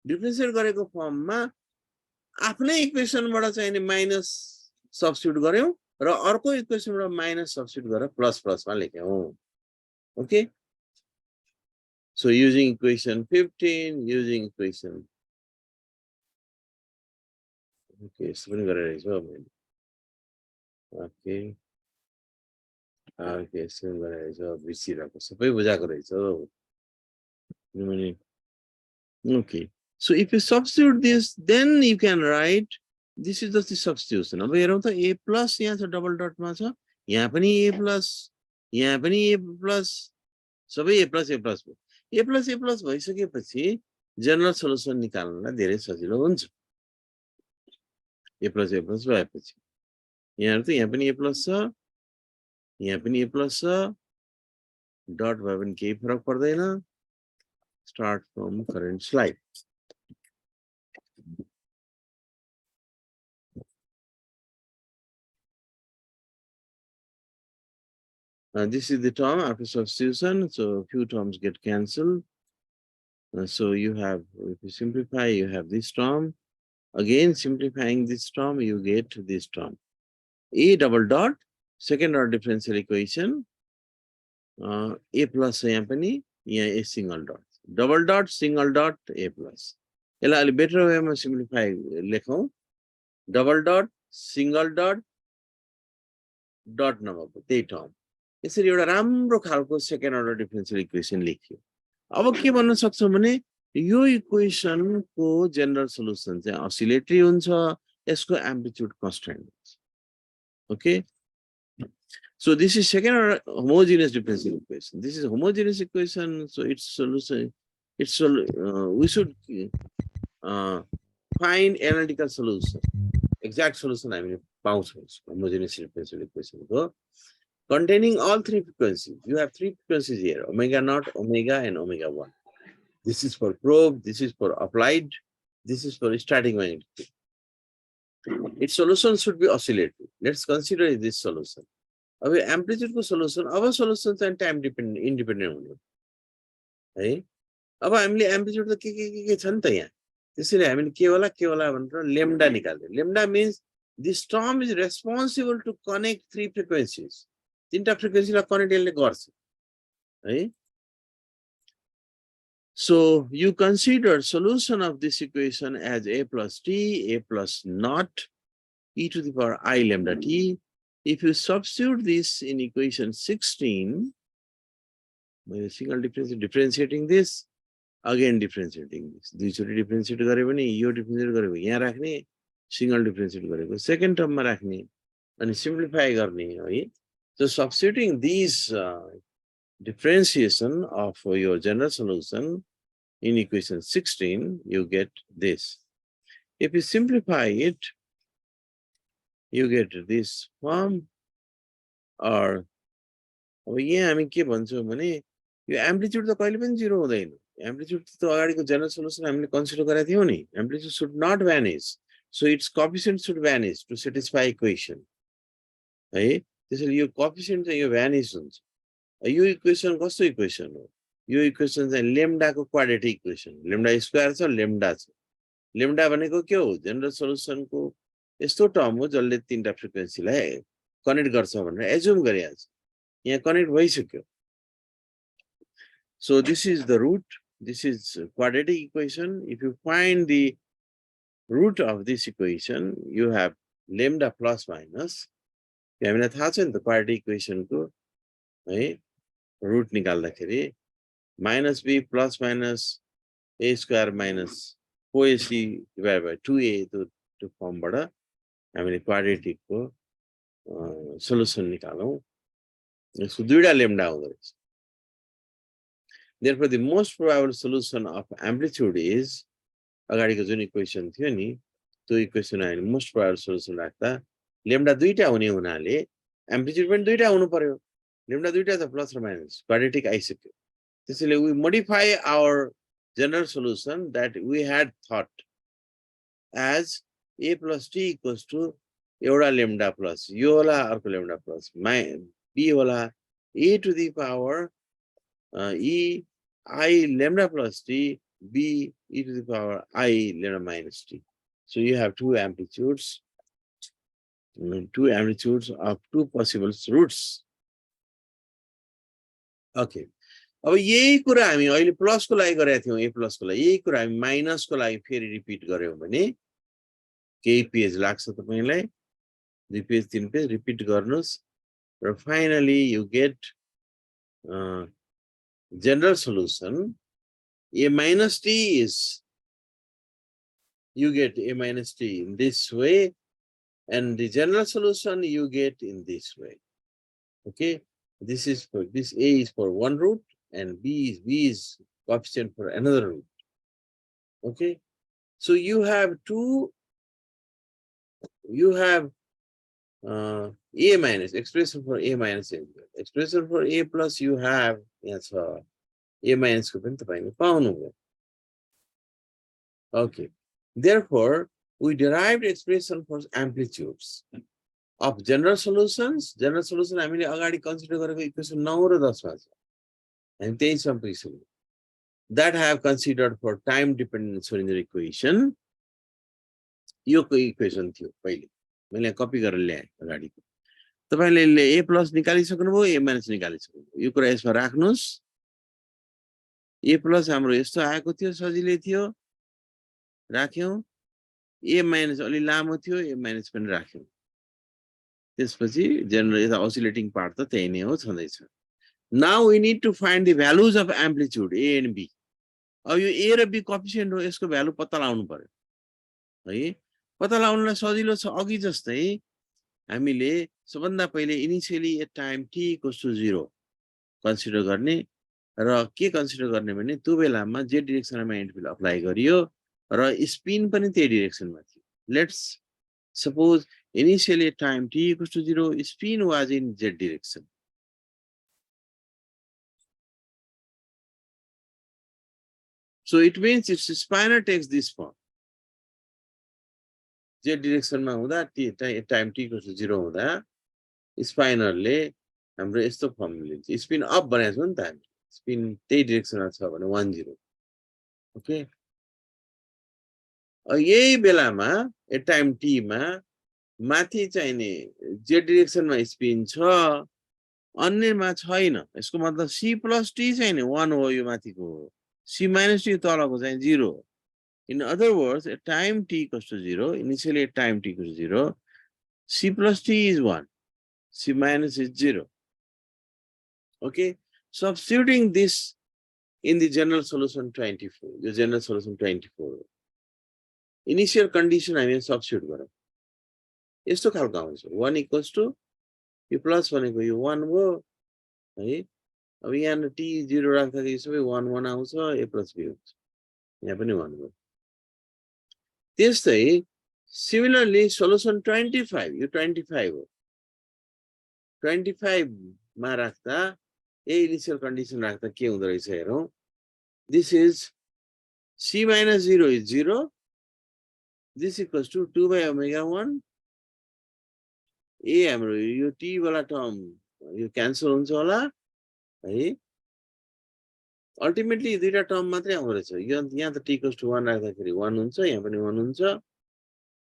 डिफरेन्शिएट गरेको फर्ममा आफ्नै इक्वेसनबाट चाहिँ माइनस सब्स्टिट्युट गर्यौँ र अर्को इक्वेसनबाट माइनस सब्स्टिट्युट गरेर प्लस प्लसमा लेख्यौँ. Okay, so using equation 15, using equation, okay यस्तो पनि गरेर रहेछ मैले. ओके ओके यस्तो पनि गरेर रहेछ, बिर्सिरहेको सबै बुझाएको रहेछ. Okay, so if you substitute this, then you can write, this is just the substitution. अब हेरौँ त a plus यहाँ छ डबल डटमा छ, यहाँ पनि a plus, यहाँ पनि a plus, सबै a plus भयो. a plus भइसकेपछि जनरल सोलुसन निकाल्नलाई धेरै सजिलो हुन्छ. a plus भएपछि यहाँ त यहाँ पनि a plus छ, यहाँ पनि a plus छ, डट भए पनि केही फरक पर्दैन. Start from current slide. This is the term after substitution, so a few terms get cancelled. So you have, if you simplify, you have this term. Again, simplifying this term, you get this term. A double dot, second order differential equation, a plus यहाँ पनि, यहाँ a single dot. Double dot, single dot, a plus. यसलाई अलि बेटर वेमा सिम्प्लिफाई लेखौँ. Double dot, single dot, dot नभएको त्यही टर्म. यसरी एउटा राम्रो खालको सेकेन्ड अर्डर डिफरेन्शियल इक्वेसन लेखियो. अब के भन्न सक्छौँ भने यो इक्वेसनको जनरल सोलुसन चाहिँ असिलेटरी हुन्छ, यसको एम्प्लिट्युड कन्स्टेन्ट हुन्छ. Okay, so this is second order homogeneous differential equation. This is homogeneous equation, so its solution, we should find analytical solution, exact solution. I mean, homogeneous differential equation containing all three frequencies. You have three frequencies here: omega naught, omega, and omega 1. This is for probe. This is for applied. This is for static magnetic field. Its solution should be oscillating. Let's consider this solution. अब एम्प्लिट्युडको सल्युसन अब सल्युसन चाहिँ टाइम इन्डिपेन्डेन्ट हुनु है अब हामीले एम्प्लिट्युड त के छ नि त यहाँ त्यसैले हामीले के होला भनेर लेम्डा निकाल्यो lambda means this term is responsible to connect three frequencies तीनटा फ्रिक्वेन्सीलाई कनेक्ट यसले गर्छ है So you consider solution of this equation as a plus t, a plus naught, e to the power I lambda t. If you substitute this in equation 16, by a single differentiating this, again differentiating this. दुईचोटी differentiate गरे पनि यो differentiate गरेको यहाँ राख्ने single differentiate गरेको second term मा राख्ने अनि simplify गर्ने है. So substituting these differentiation of your general solution in equation 16, you get this. If you simplify it, you get this form or अब यहाँ हामी के भन्छौँ भने यो एम्प्लिट्युड त कहिले पनि जिरो हुँदैन एम्प्लिट्युड त अगाडिको जनरल सल्युसन हामीले कन्सिडर गरेका थियौँ नि amplitude should not vanish so it's coefficient should vanish to satisfy equation है त्यसैले यो कोएफिसिएन्ट चाहिँ यो भ्यानिश हुन्छ यो इक्वेसन कस्तो इक्वेसन हो यो इक्वेसन चाहिँ लेम्डाको क्वाड्रेटिक इक्वेसन लेम्डा स्क्वायर छ लेम्डा भनेको के हो जनरल सल्युसनको यस्तो टर्म हो जसले तीनटा फ्रिक्वेन्सीलाई कनेक्ट गर्छ भनेर एज्युम गरिहाल्छ यहाँ कनेक्ट भइसक्यो so this is the root this is quadratic equation if you find the root of this equation you have lambda plus minus हामीलाई थाहा छ नि त क्वाड्रेटिक इक्वेसनको है रुट निकाल्दाखेरि minus B plus minus A square minus 4ac divided by 2a त्यो फर्मबाट हामीले क्वाड्रेटिकको सल्युसन निकालौं यसको दुईटा लेम्डा हुँदो रहेछ Therefore, the most probable solution of amplitude is अगाडिको जुन इक्वेसन थियो नि त्यो इक्वेसन हामीले मोस्ट प्रोबेबल सल्युसन राख्दा लेम्डा दुईटा हुने हुनाले एम्प्लिट्युड पनि दुईटा हुनु पर्यो लेम्डा दुईटा त प्लस र माइनस क्वाड्रेटिक आइसक्यो त्यसैले we modify our general solution that we had thought as a plus t equals to एउटा लेम्डा प्लस यो होला अर्को लेम्डा प्लस b होला a to the power e I lambda plus t b e to the power I lambda minus t. So you have two amplitudes of two possible roots. Okay. अब यही कुरा हामी अहिले प्लस को लागि गरेका थियौं a प्लस को लागि यही कुरा हामी माइनस को लागि फेरि रिपिट गर्यौं भने केही पेज लाग्छ तपाईलाई दुई पेज तीन पेज रिपिट गर्नुस् र finally you get general solution a minus t is you get a minus t in this way and the general solution you get in this way okay this is for this a is for one root and b is coefficient for another root okay so you have a minus expression for a minus expression for a plus you have yes a minus को पनि तपाईले पाउनुभयो okay therefore we derived expression for amplitudes of general solutions हामीले अगाडि कन्सिडर गरेको इक्वेसन 9 र 10 मा छ हामी त्यही सम्पिसक्यौं that have considered for time dependent Schrödinger equation यो को इक्वेसन थियो पहिले मैले कपी गरेर ल्याए अगाडिको तपाईले a प्लस निकालिसक्नुभयो a माइनस निकालिसक्नुभयो यो कुरा यसमा राख्नुस् a प्लस हाम्रो यस्तो आएको थियो सजिलै थियो राख्यौं a माइनस अलि लामो थियो a माइनस पनि राख्यौं त्यसपछि जनरल यता oscillating पार्ट त त्यही नै हो छँदैछ now we need to find the values of amplitude a and b अब यो a र b कोएफिसिएन्ट हो यसको भ्यालु पत्ता लगाउनु पर्यो है पत्ता लगाउनलाई सजिलो छ अघि जस्तै हामीले सबभन्दा पहिले initially at time t equals to 0 consider गर्ने र के कन्सिडर गर्ने भने त्यो बेलामा जे डाइरेक्सनमा म्याग्नेटिक फिल्ड अप्लाई गरियो र स्पिन पनि त्यही डाइरेक्सनमा थियो let's suppose initially at time t equals to 0 spin was in z direction so it means its spinner takes this form Z direction मा हुँदा time t equals to 0 हुँदा spinal ले हाम्रो यस्तो फर्म लिन्छ स्पिन अप भनेको छ नि त हामी स्पिन त्यही डाइरेक्सनमा छ भने 1 0 ओके यही बेलामा टाइम t मा माथि चाहिने z डाइरेक्सनमा स्पिन छ अन्यमा छैन यसको मतलब c plus t चाहिँ नि 1 हो यो माथिको c minus t तलको चाहिँ 0 in other words at time t equals to 0 initially at time t equals to 0 c plus t is 1 c minus is 0 okay substituting this in the general solution 24 the general solution 24 initial condition I mean substitute गरौँ यस्तो खालको आउँछ 1 equals to यो प्लस भनेको यो 1 हो है अब यहाँ t 0 राख्दाखेरि सबै 1 1 आउँछ a plus b हुन्छ यहाँ पनि 1 हो त्यस्तै similarly solution 25 यो 25 हो 25 मा राख्दा a initial condition राख्दा के हुँदै रहेछ हेरौं this is c minus 0 is 0 this equals to 2 by omega 1 a हाम्रो यो t वाला टर्म यो क्यान्सल हुन्छ होला है अल्टिमेटली दुईटा टर्म मात्रै आउँछ रहेछ यहाँ त t equals to 1 राख्दाखेरि 1 हुन्छ यहाँ पनि 1 हुन्छ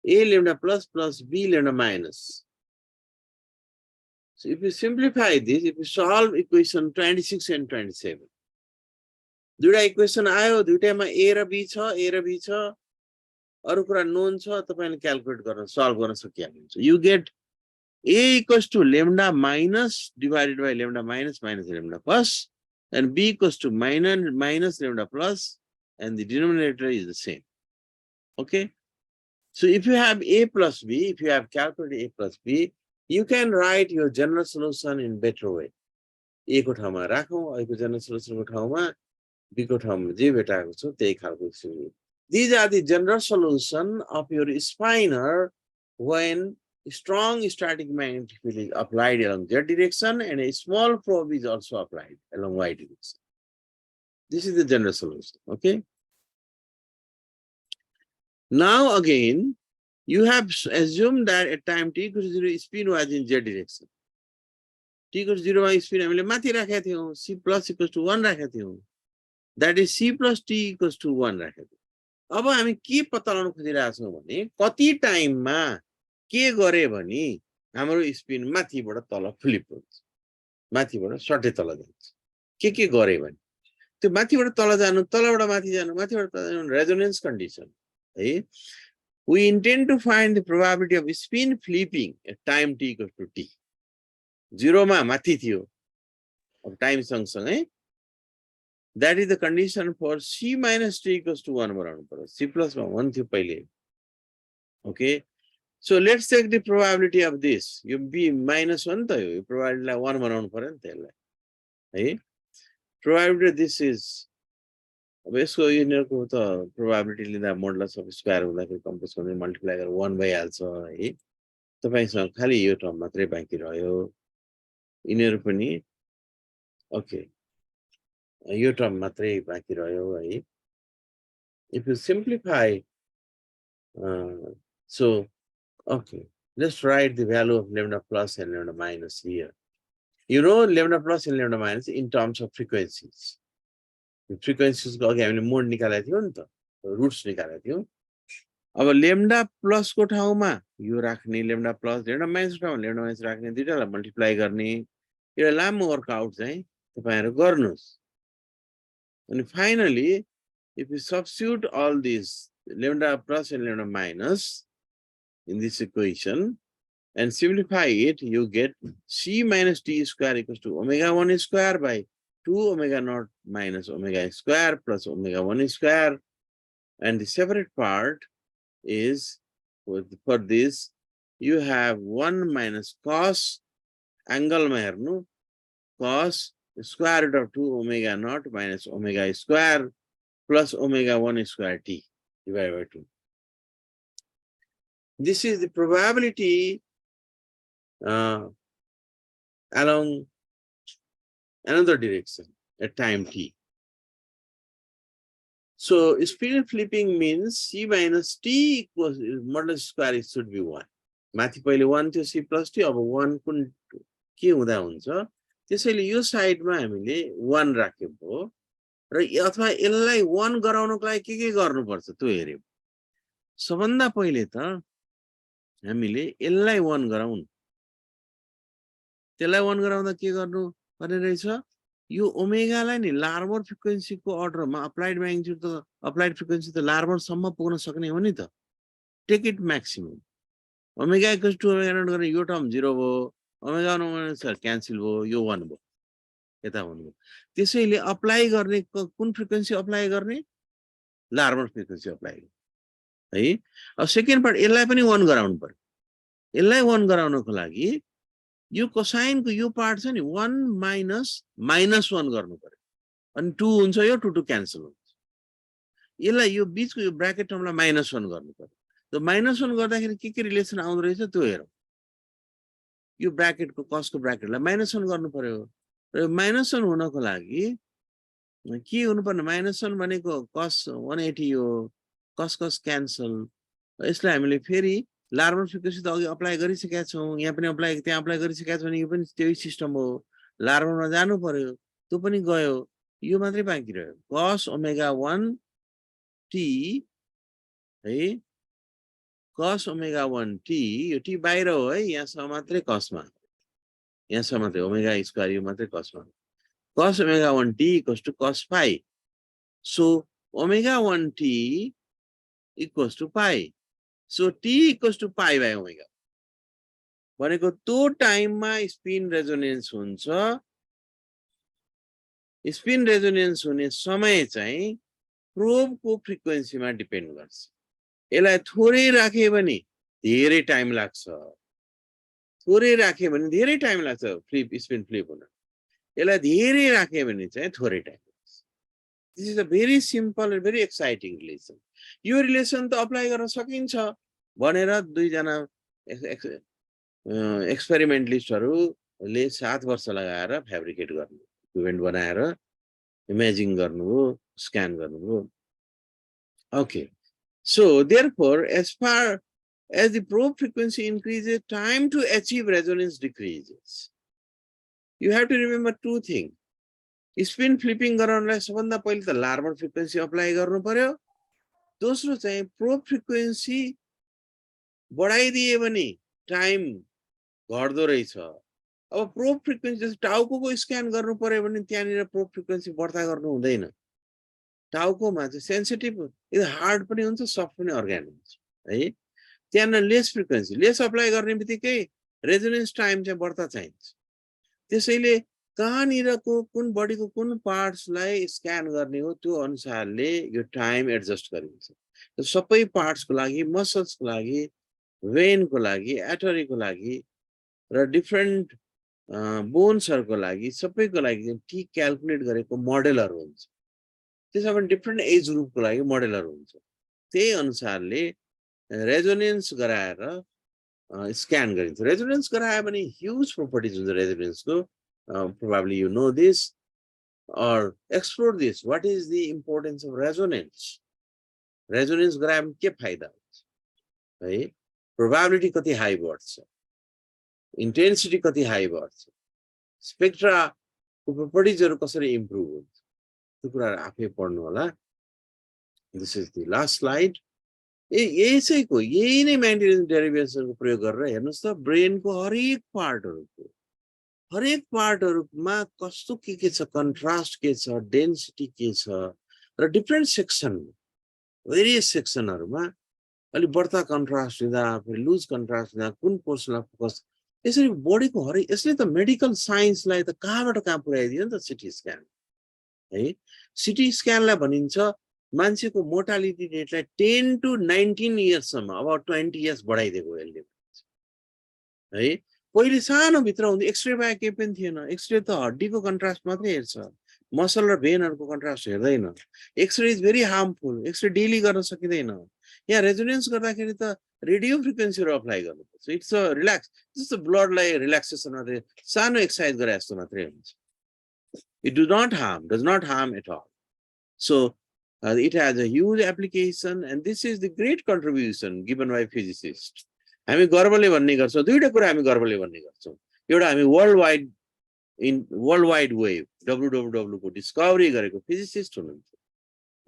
a lambda plus plus b lambda minus so if you simplify this if you solve equation 26 and 27 दुईटा इक्वेसन आयो दुईटैमा a र b छ a र b छ अरु कुरा नोन छ तपाईले क्याल्कुलेट गर्न सल्भ गर्न सकिहाल्नुहुन्छ you get a equals to lambda minus divided by lambda minus minus lambda plus and b equals to minus lambda plus and the denominator is the same okay so if you have a plus b if you have calculated a plus b you can write your general solution in better way a को ठाउँमा राखौं अहिलेको general solution को ठाउँमा b को ठाउँमा जे भेटाएको छ त्यही खालको these are the general solution of your spinal when strong static magnetic field is applied along z direction and a small probe is also applied along y direction. This is the general solution, okay? Now again, you have assumed that at time t equals 0, spin was in z direction. T equals 0 मा spin हामीले माथि राखेका थियौं c plus equals to 1 राखेका थियौं that is c plus t equals to 1 राखेका थियौं अब हामी के पत्ता लगाउन खोजिरहेका छौं भने कति टाइममा के गरे भने हाम्रो स्पिन माथिबाट तल फ्लिप हुन्छ माथिबाट सट्टै तल जान्छ के गरे भने त्यो माथिबाट तल जानु तलबाट माथि जानु माथिबाट तल जानु रेजोनेन्स कन्डिसन है we intend to find the probability of spin flipping at time t equals to t 0 मा माथि थियो अब टाइम सँगसँगै that is the condition for c minus t equals to 1 बनाउनु पर्यो c plus मा 1 थियो पहिले okay so let's take the probability of this यो b minus 1 त यो probability लाई 1 बनाउनु पर्यो नि त्यसलाई है probability this is अब यसको यिनीहरुको त probability लिँदा मोडुलस अफ स्क्वायर हुँदाखेरि कम्पोज गर्ने मल्टिप्लाई गरेर 1 भइहाल्छ है तपाईसँग खाली यो टर्म मात्रै बाँकी रह्यो यिनीहरु पनि ओके यो टर्म मात्रै बाँकी रह्यो है if you simplify so okay let's write the value of lambda plus and lambda minus here you know lambda plus and lambda minus in terms of frequencies the frequencies को अघि हामीले मोड निकालेको थियौ नि त रुट्स निकालेको थियौ अब lambda plus को ठाउँमा यो राख्ने lambda plus lambda minus को ठाउँमा lambda minus राख्ने दुईटालाई मल्टिप्लाई गर्ने यो लामो वर्कआउट चाहिँ तपाईहरु गर्नुस् and finally if you substitute all these lambda plus and lambda minus in this equation and simplify it you get c minus t square equals to omega 1 square by 2 omega naught minus omega square plus omega 1 square and the separate part is for this you have 1 minus cos angle ma hernu cos square root of 2 omega naught minus omega square plus omega 1 square t divided by 2. This is the probability along another direction at time t. So spinal flipping means C minus T equals modulus square it should be 1. माथि पहिले 1 थियो C plus T अब 1 कुन के हुँदा हुन्छ त्यसैले यो साइडमा हामीले 1 राखेको हो र अथवा यसलाई 1 गराउनको लागि के गर्नुपर्छ त्यो हेर्यौं सबभन्दा पहिले त हामीले यसलाई 1 गराउँ त्यसलाई 1 गराउँदा के गर्नु पर्ने रहेछ यो ओमेगालाई नि लार्मर फ्रिक्वेन्सीको अर्डरमा अप्लाइड म्याग्निट्युड त अप्लाइड फ्रिक्वेन्सी त लार्मर सम्म पुग्न सक्ने हो नि त take it maximum omega equals to omega naught गर्ने यो टर्म 0 भयो ओमेगा वन क्यान्सल भयो यो 1 भयो यता हुनु त्यसैले अप्लाई गर्ने कुन फ्रिक्वेन्सी अप्लाई गर्ने लार्मर फ्रिक्वेन्सी अप्लाई है अब सेकेन्ड पार्ट यसलाई पनि 1 गराउनु पर्यो यसलाई 1 गराउनको लागि यो कोसाइनको यो पार्ट छ नि 1 माइनस -1 गर्नु पर्यो अनि 2 हुन्छ यो 2 2 क्यान्सल हुन्छ यसलाई यो बीचको यो ब्र्याकेट टर्मलाई -1 गर्नु पर्यो त्यो -1 गर्दाखेरि के रिलेसन आउँदो रहेछ त्यो हेरौँ यो ब्र्याकेटको कसको ब्र्याकेटलाई -1 गर्नु पर्यो र -1 हुनको लागि के हुनुपर्ने -1 भनेको cos 180 यो cos क्यान्सल यसलाई हामीले फेरि लार्मर फ्रिक्वेन्सी त अघि अप्लाई गरिसकेका छौं यहाँ पनि अप्लाई त्यहाँ अप्लाई गरिसकेका छौं भने यो पनि त्यही सिस्टम हो लार्मरमा जानु पर्यो त्यो पनि गयो यो मात्रै बाँकी रह्यो cos ओमेगा 1 t है cos ओमेगा 1 t यो t बाहिर हो है यहाँसम्म मात्रै cosमा यहाँसम्म मात्रै ओमेगा स्क्वायर यो मात्रै cosमा cos omega 1 t equals to cos phi so omega 1 t equals to pi so t equals to pi by omega भनेको त्यो टाइममा स्पिन रेजोनेन्स हुन्छ स्पिन रेजोनेन्स हुने समय चाहिँ प्रोबको फ्रिक्वेन्सीमा डिपेन्ड गर्छ यसलाई थोरै राखे भने धेरै टाइम लाग्छ थोरै राखे भने धेरै टाइम लाग्छ फ्लिप स्पिन फ्लिप हुन यसलाई धेरै राखे भने चाहिँ थोरै टाइम लाग्छ this is a very simple and very exciting relation यो रिलेसन त अप्लाई गर्न सकिन्छ भनेर दुईजना एक्सपेरिमेन्टलिस्टहरूले 7 वर्ष लगाएर फ्याब्रिकेट गर्नु इक्विपमेन्ट बनाएर इमेजिङ गर्नुभयो स्क्यान गर्नुभयो okay so therefore as far as the probe frequency increases time to achieve resonance decreases you have to remember two things spin flipping गराउनलाई सबभन्दा पहिले त लार्मर फ्रिक्वेन्सी अप्लाई गर्नु पर्यो दोस्रो चाहिँ प्रोब फ्रिक्वेन्सी बढाइदिए भने टाइम घट्दो रहेछ अब प्रोब फ्रिक्वेन्सी जस्तो टाउको स्क्यान गर्नु पर्यो भने त्यहाँनिर प्रोब फ्रिक्वेन्सी बढ्ता गर्नु हुँदैन टाउकोमा चाहिँ सेन्सिटिभ यो हार्ड पनि हुन्छ सफ्ट पनि अर्गान हुन्छ है त्यहाँ लेस फ्रिक्वेन्सी लेस अप्लाई गर्ने बित्तिकै रेजोनेन्स टाइम चाहिँ बढ्ता चाहिन्छ त्यसैले कहाँनिरको कुन बडीको कुन पार्ट्सलाई स्क्यान गर्ने हो त्यो अनुसारले यो टाइम एडजस्ट गरिन्छ सबै पार्ट्सको लागि मसल्सको लागि वेनको लागि एटरीको लागि र डिफरेन्ट बोन्सहरुको लागि सबैको लागि टी क्याल्कुलेट गरेको मोडेलहरु हुन्छ त्यसमा पनि डिफरेन्ट एज ग्रुपको लागि मोडेलहरु हुन्छ त्यही अनुसारले रेजोनेन्स गराएर स्क्यान गरिन्छ रेजोनेन्स गरायो भने ह्युज प्रोपर्टिज हुन्छ रेजोनेन्सको probably you know this or explore this what is the importance of resonance गरायो भने के फाइदा हुन्छ है प्रोबेबिलिटी कति हाई बढ्छ इन्टेन्सिटी कति हाई बढ्छ स्पेक्ट्रा को प्रोपर्टिजहरु कसरी इम्प्रुभ हुन्छ त्यो कुरा आफै पढ्नु होला this is the last slide यसैको यही नै म्याग्नेटिक डेरिभेसनको प्रयोग गरेर हेर्नुस् त ब्रेनको हरेक पार्टहरुमा कस्तो के छ कन्ट्रास्ट के छ डेन्सिटी के छ र डिफरेन्ट सेक्सन भेरियस सेक्सनहरुमा अलि बढ्ता कन्ट्रास्ट हुँदा फेरि लुज कन्ट्रास्ट हुँदा कुन पोर्सनलाई फोकस यसरी बडीको हरेक यसले त मेडिकल साइन्सलाई त कहाँबाट कहाँ पुर्याइदियो नि त सिटी स्क्यान है सिटी स्क्यानलाई भनिन्छ मान्छेको मोर्टालिटी रेटलाई 10 to 19 इयर्ससम्म अब 20 इयर्स बढाइदिएको यसले है पहिले सानो भित्र हुँदै एक्सरे बाहेक केही पनि थिएन एक्सरे त हड्डीको कन्ट्रास्ट मात्रै हेर्छ मसल र भेनहरुको कन्ट्रास्ट हेर्दैन X ray is very harmful X ray daily गर्न सकिदैन यहाँ रेजोनेन्स गर्दाखेरि त रेडियो फ्रिक्वेन्सीहरु अप्लाई गर्नुपर्छ इट्स अ रिल्याक्स जस्तो ब्लडलाई रिल्याक्सेसन मात्रै सानो एक्सरसाइज गरे जस्तो मात्रै हुन्छ it does not harm at all so It has a huge application, and this is the great contribution given by physicists. हामी गर्वले भन्ने गर्छौँ दुईटा कुरा हामी गर्वले भन्ने गर्छौँ एउटा हामी वर्ल्ड वाइड वेब WWW को डिस्कभरी गरेको फिजिसिस्ट हुनुहुन्छ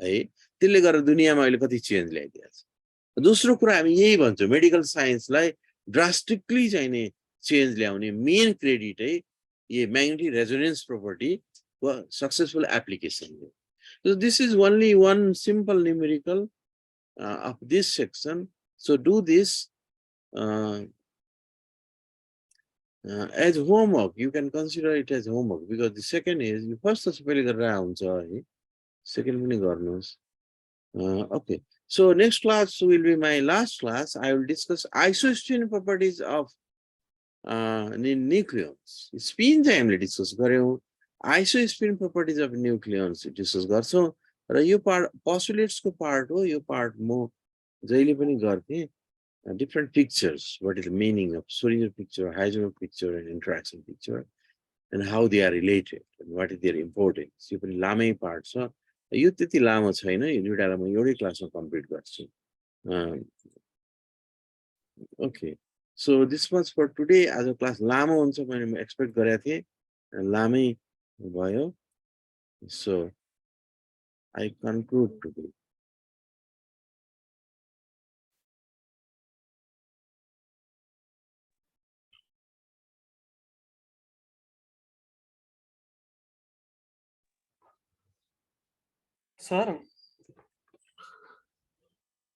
है त्यसले गर्दा दुनियाँमा अहिले कति चेन्ज ल्याइदिएको छ दोस्रो कुरा हामी यही भन्छौँ मेडिकल साइन्सलाई ड्रास्टिकली चाहिने चेन्ज ल्याउने मेन क्रेडिट है ये म्याग्नेटिक रेजोनेन्स प्रपर्टी को सक्सेसफुल एप्लिकेसन हो So this is only one simple numerical of this section. So do this as homework. You can consider it as homework because the second is you first round. Second okay. So next class will be my last class. I will discuss isospin properties of nucleons. Spin time discuss isospin properties of nucleons discuss garछौं र यो पार्ट postulates को पार्ट हो यो पार्ट म जहिले पनि गर्थे different pictures what is the meaning of Fourier picture Heisenberg picture and interaction picture and how they are related and what is their importance यो पनि लामै पार्ट छ यो त्यति लामो छैन यो दुईटालाई म एउटै क्लासमा कम्प्लिट गर्छु okay so this was for today as a class लामो हुन्छ मैले एक्सपेक्ट गरेको थिएँ लामै भयो so I conclude today. Sir,